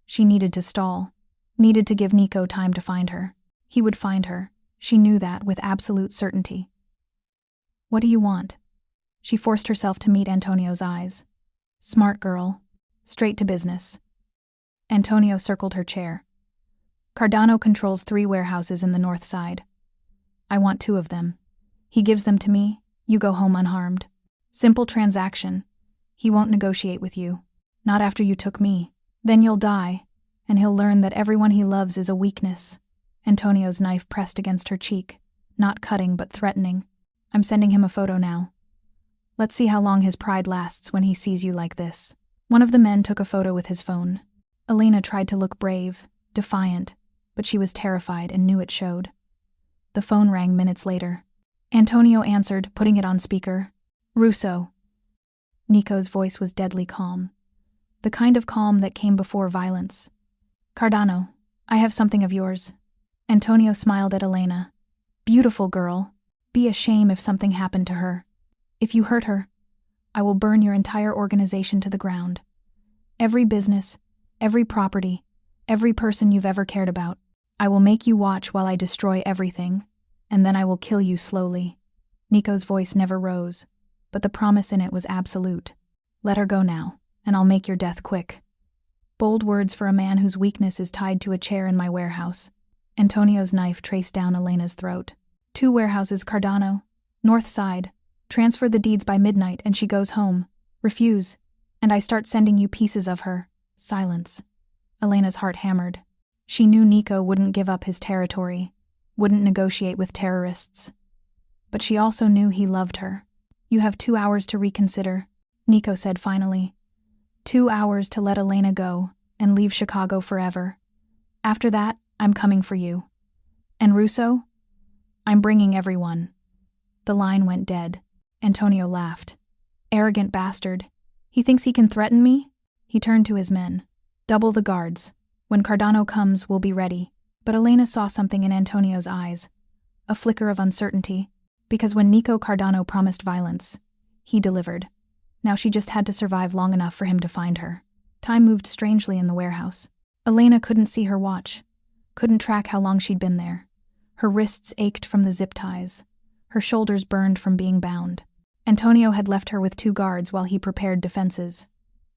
She needed to stall, needed to give Nico time to find her. He would find her. She knew that with absolute certainty. What do you want? She forced herself to meet Antonio's eyes. Smart girl. Straight to business. Antonio circled her chair. Cardano controls 3 warehouses in the north side. I want 2 of them. He gives them to me, you go home unharmed. Simple transaction. He won't negotiate with you. Not after you took me. Then you'll die, and he'll learn that everyone he loves is a weakness. Antonio's knife pressed against her cheek, not cutting but threatening. I'm sending him a photo now. Let's see how long his pride lasts when he sees you like this. One of the men took a photo with his phone. Elena tried to look brave, defiant, but she was terrified and knew it showed. The phone rang minutes later. Antonio answered, putting it on speaker. Russo. Nico's voice was deadly calm. The kind of calm that came before violence. Cardano, I have something of yours. Antonio smiled at Elena. Beautiful girl. Be a shame if something happened to her. If you hurt her, I will burn your entire organization to the ground. Every business, every property, every person you've ever cared about. I will make you watch while I destroy everything, and then I will kill you slowly." Nico's voice never rose, but the promise in it was absolute. "Let her go now, and I'll make your death quick." Bold words for a man whose weakness is tied to a chair in my warehouse. Antonio's knife traced down Elena's throat. 2 warehouses, Cardano, north side. Transfer the deeds by midnight and she goes home. Refuse, and I start sending you pieces of her. Silence. Elena's heart hammered. She knew Nico wouldn't give up his territory, wouldn't negotiate with terrorists. But she also knew he loved her. "You have 2 hours to reconsider," Nico said finally. 2 hours to let Elena go and leave Chicago forever. After that, I'm coming for you. And Russo? I'm bringing everyone. The line went dead. Antonio laughed. Arrogant bastard. He thinks he can threaten me? He turned to his men. Double the guards. When Cardano comes, we'll be ready. But Elena saw something in Antonio's eyes. A flicker of uncertainty. Because when Nico Cardano promised violence, he delivered. Now she just had to survive long enough for him to find her. Time moved strangely in the warehouse. Elena couldn't see her watch. Couldn't track how long she'd been there. Her wrists ached from the zip ties. Her shoulders burned from being bound. Antonio had left her with 2 guards while he prepared defenses.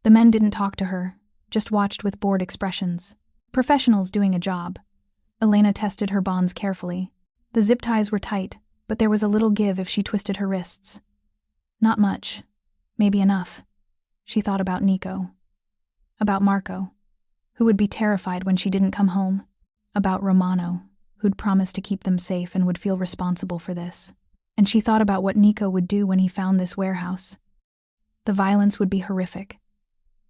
The men didn't talk to her, just watched with bored expressions. Professionals doing a job. Elena tested her bonds carefully. The zip ties were tight, but there was a little give if she twisted her wrists. Not much. Maybe enough. She thought about Nico. About Marco, who would be terrified when she didn't come home. About Romano, who'd promised to keep them safe and would feel responsible for this. And she thought about what Nico would do when he found this warehouse. The violence would be horrific.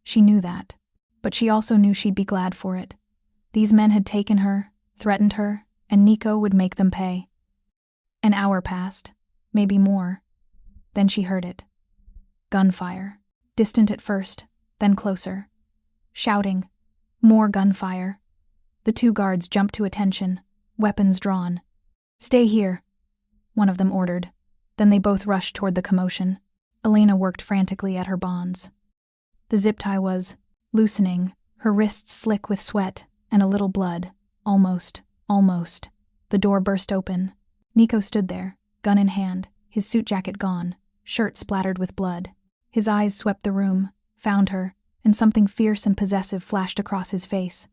She knew that, but she also knew she'd be glad for it. These men had taken her, threatened her, and Nico would make them pay. An hour passed, maybe more. Then she heard it. Gunfire. Distant at first, then closer. Shouting. More gunfire. The 2 guards jumped to attention, weapons drawn. "Stay here," one of them ordered. Then they both rushed toward the commotion. Elena worked frantically at her bonds. The zip tie was loosening, her wrists slick with sweat and a little blood. Almost. The door burst open. Nico stood there, gun in hand, his suit jacket gone, shirt splattered with blood. His eyes swept the room, found her, and something fierce and possessive flashed across his face.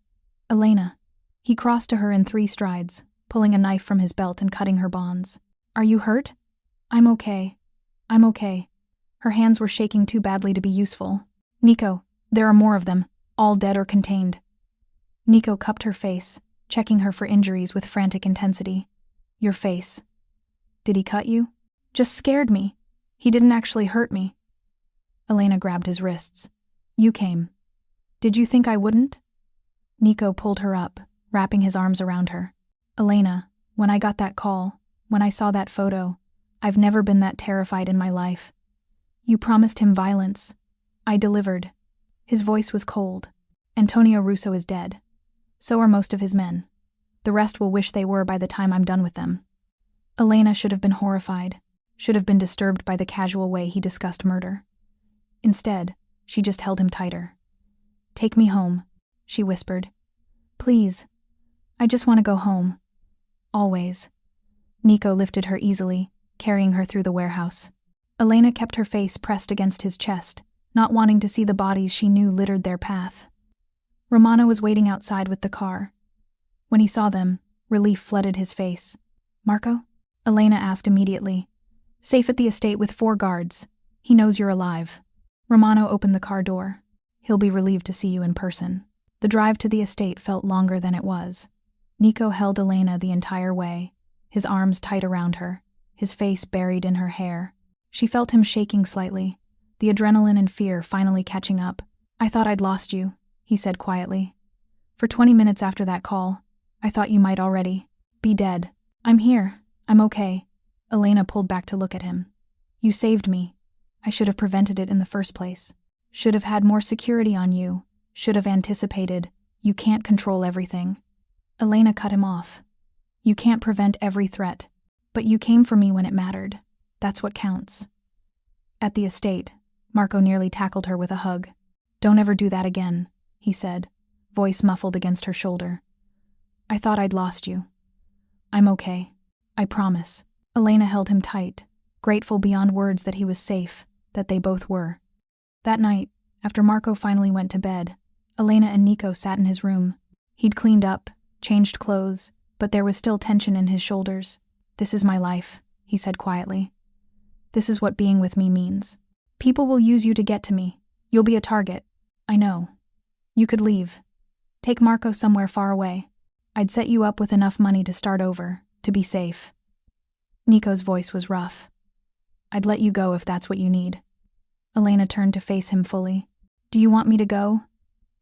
Elena. He crossed to her in 3 strides, pulling a knife from his belt and cutting her bonds. "Are you hurt?" I'm okay. Her hands were shaking too badly to be useful. "Nico, there are more of them, all dead or contained." Nico cupped her face, checking her for injuries with frantic intensity. "Your face. Did he cut you?" "Just scared me. He didn't actually hurt me." Elena grabbed his wrists. "You came. Did you think I wouldn't?" Nico pulled her up, wrapping his arms around her. "Elena, when I got that call, when I saw that photo, I've never been that terrified in my life. You promised him violence. I delivered." His voice was cold. "Antonio Russo is dead. So are most of his men. The rest will wish they were by the time I'm done with them." Elena should have been horrified, should have been disturbed by the casual way he discussed murder. Instead, she just held him tighter. "Take me home," she whispered. "Please. I just want to go home. Always." Nico lifted her easily, carrying her through the warehouse. Elena kept her face pressed against his chest, not wanting to see the bodies she knew littered their path. Romano was waiting outside with the car. When he saw them, relief flooded his face. "Marco?" Elena asked immediately. "Safe at the estate with 4 guards. He knows you're alive." Romano opened the car door. "He'll be relieved to see you in person." The drive to the estate felt longer than it was. Nico held Elena the entire way, his arms tight around her, his face buried in her hair. She felt him shaking slightly, the adrenaline and fear finally catching up. "I thought I'd lost you," he said quietly. "For 20 minutes after that call, I thought you might already be dead." "I'm here. I'm okay." Elena pulled back to look at him. "You saved me. I should have prevented it in the first place. Should have had more security on you. Should have anticipated. You can't control everything." Elena cut him off. "You can't prevent every threat. But you came for me when it mattered. That's what counts. At the estate, Marco nearly tackled her with a hug. Don't ever do that again, he said, voice muffled against her shoulder. I thought I'd lost you. I'm okay. I promise. Elena held him tight, grateful beyond words that he was safe, that they both were. That night, after Marco finally went to bed, Elena and Nico sat in his room. He'd cleaned up, changed clothes, but there was still tension in his shoulders. This is my life, he said quietly. This is what being with me means. People will use you to get to me. You'll be a target. I know. You could leave. Take Marco somewhere far away. I'd set you up with enough money to start over, to be safe. Nico's voice was rough. I'd let you go if that's what you need. Elena turned to face him fully. Do you want me to go?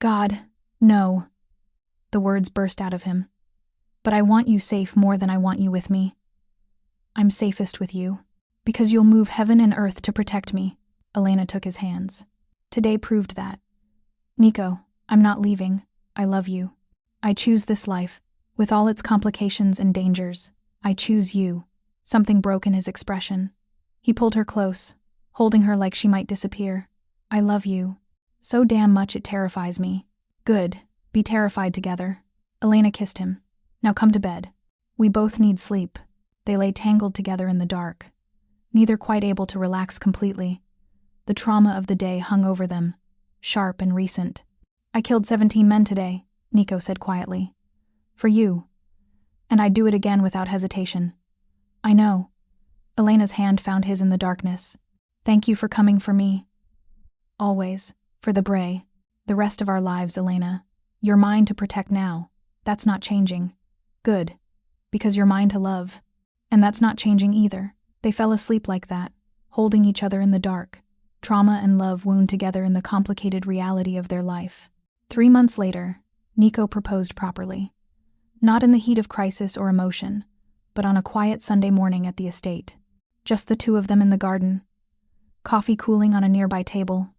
God, no. The words burst out of him. But I want you safe more than I want you with me. I'm safest with you. Because you'll move heaven and earth to protect me. Elena took his hands. Today proved that. Nico, I'm not leaving. I love you. I choose this life, with all its complications and dangers. I choose you. Something broke in his expression. He pulled her close, holding her like she might disappear. I love you. So damn much it terrifies me. Good. Be terrified together. Elena kissed him. Now come to bed. We both need sleep. They lay tangled together in the dark, neither quite able to relax completely. The trauma of the day hung over them, sharp and recent. I killed 17 men today, Nico said quietly. For you. And I'd do it again without hesitation. I know. Elena's hand found his in the darkness. Thank you for coming for me. Always. For the Bray. The rest of our lives, Elena. You're mine to protect now. That's not changing. Good. Because you're mine to love. And that's not changing either. They fell asleep like that, holding each other in the dark. Trauma and love wound together in the complicated reality of their life. 3 months later, Nico proposed properly. Not in the heat of crisis or emotion, but on a quiet Sunday morning at the estate. Just the two of them in the garden. Coffee cooling on a nearby table.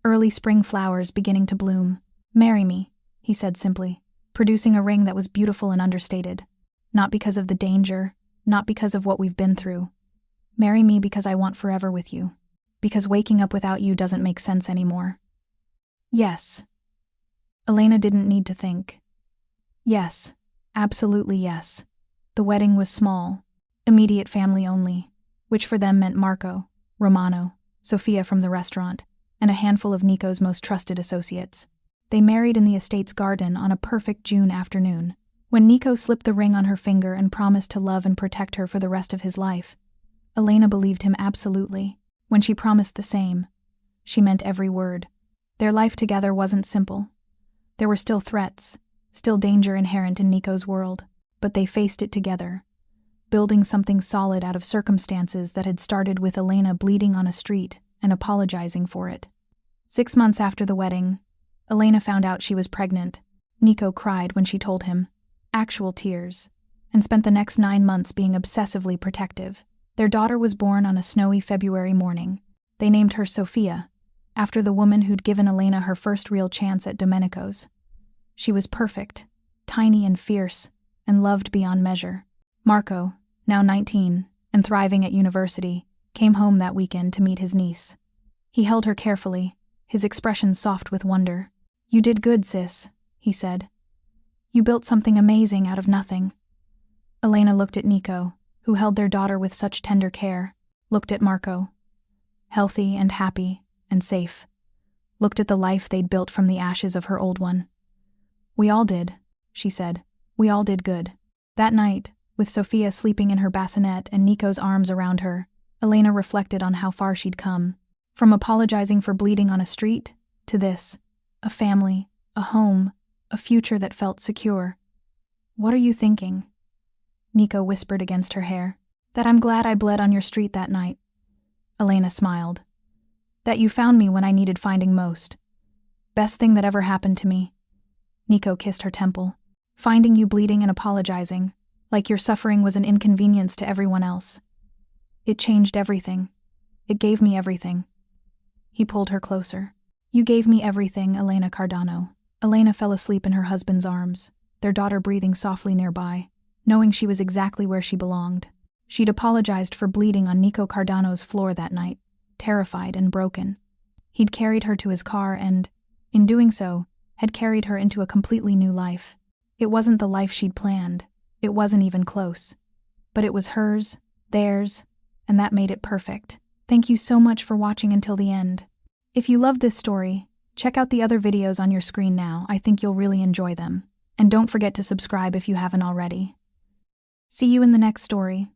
Early spring flowers beginning to bloom. Marry me, he said simply, producing a ring that was beautiful and understated. Not because of the danger, not because of what we've been through. Marry me because I want forever with you. Because waking up without you doesn't make sense anymore. Yes. Elena didn't need to think. Yes, absolutely yes. The wedding was small, immediate family only, which for them meant Marco, Romano, Sophia from the restaurant, and a handful of Nico's most trusted associates. They married in the estate's garden on a perfect June afternoon. When Nico slipped the ring on her finger and promised to love and protect her for the rest of his life, Elena believed him absolutely. When she promised the same, she meant every word. Their life together wasn't simple. There were still threats, still danger inherent in Nico's world, but they faced it together, building something solid out of circumstances that had started with Elena bleeding on a street and apologizing for it. 6 months after the wedding, Elena found out she was pregnant. Nico cried when she told him, actual tears, and spent the next 9 months being obsessively protective. Their daughter was born on a snowy February morning. They named her Sophia, after the woman who'd given Elena her first real chance at Domenico's. She was perfect, tiny and fierce, and loved beyond measure. Marco, now 19, and thriving at university, came home that weekend to meet his niece. He held her carefully, his expression soft with wonder. You did good, sis, he said. You built something amazing out of nothing. Elena looked at Nico, who held their daughter with such tender care, looked at Marco, healthy and happy and safe, looked at the life they'd built from the ashes of her old one. We all did, she said. We all did good. That night, with Sophia sleeping in her bassinet and Nico's arms around her, Elena reflected on how far she'd come. From apologizing for bleeding on a street, to this, a family, a home, a future that felt secure. What are you thinking? Nico whispered against her hair. That I'm glad I bled on your street that night. Elena smiled. That you found me when I needed finding most. Best thing that ever happened to me. Nico kissed her temple. Finding you bleeding and apologizing, like your suffering was an inconvenience to everyone else. It changed everything. It gave me everything. He pulled her closer. You gave me everything, Elena Cardano. Elena fell asleep in her husband's arms, their daughter breathing softly nearby, knowing she was exactly where she belonged. She'd apologized for bleeding on Nico Cardano's floor that night, terrified and broken. He'd carried her to his car and, in doing so, had carried her into a completely new life. It wasn't the life she'd planned. It wasn't even close. But it was hers, theirs, and that made it perfect. Thank you so much for watching until the end. If you loved this story, check out the other videos on your screen now. I think you'll really enjoy them. And don't forget to subscribe if you haven't already. See you in the next story.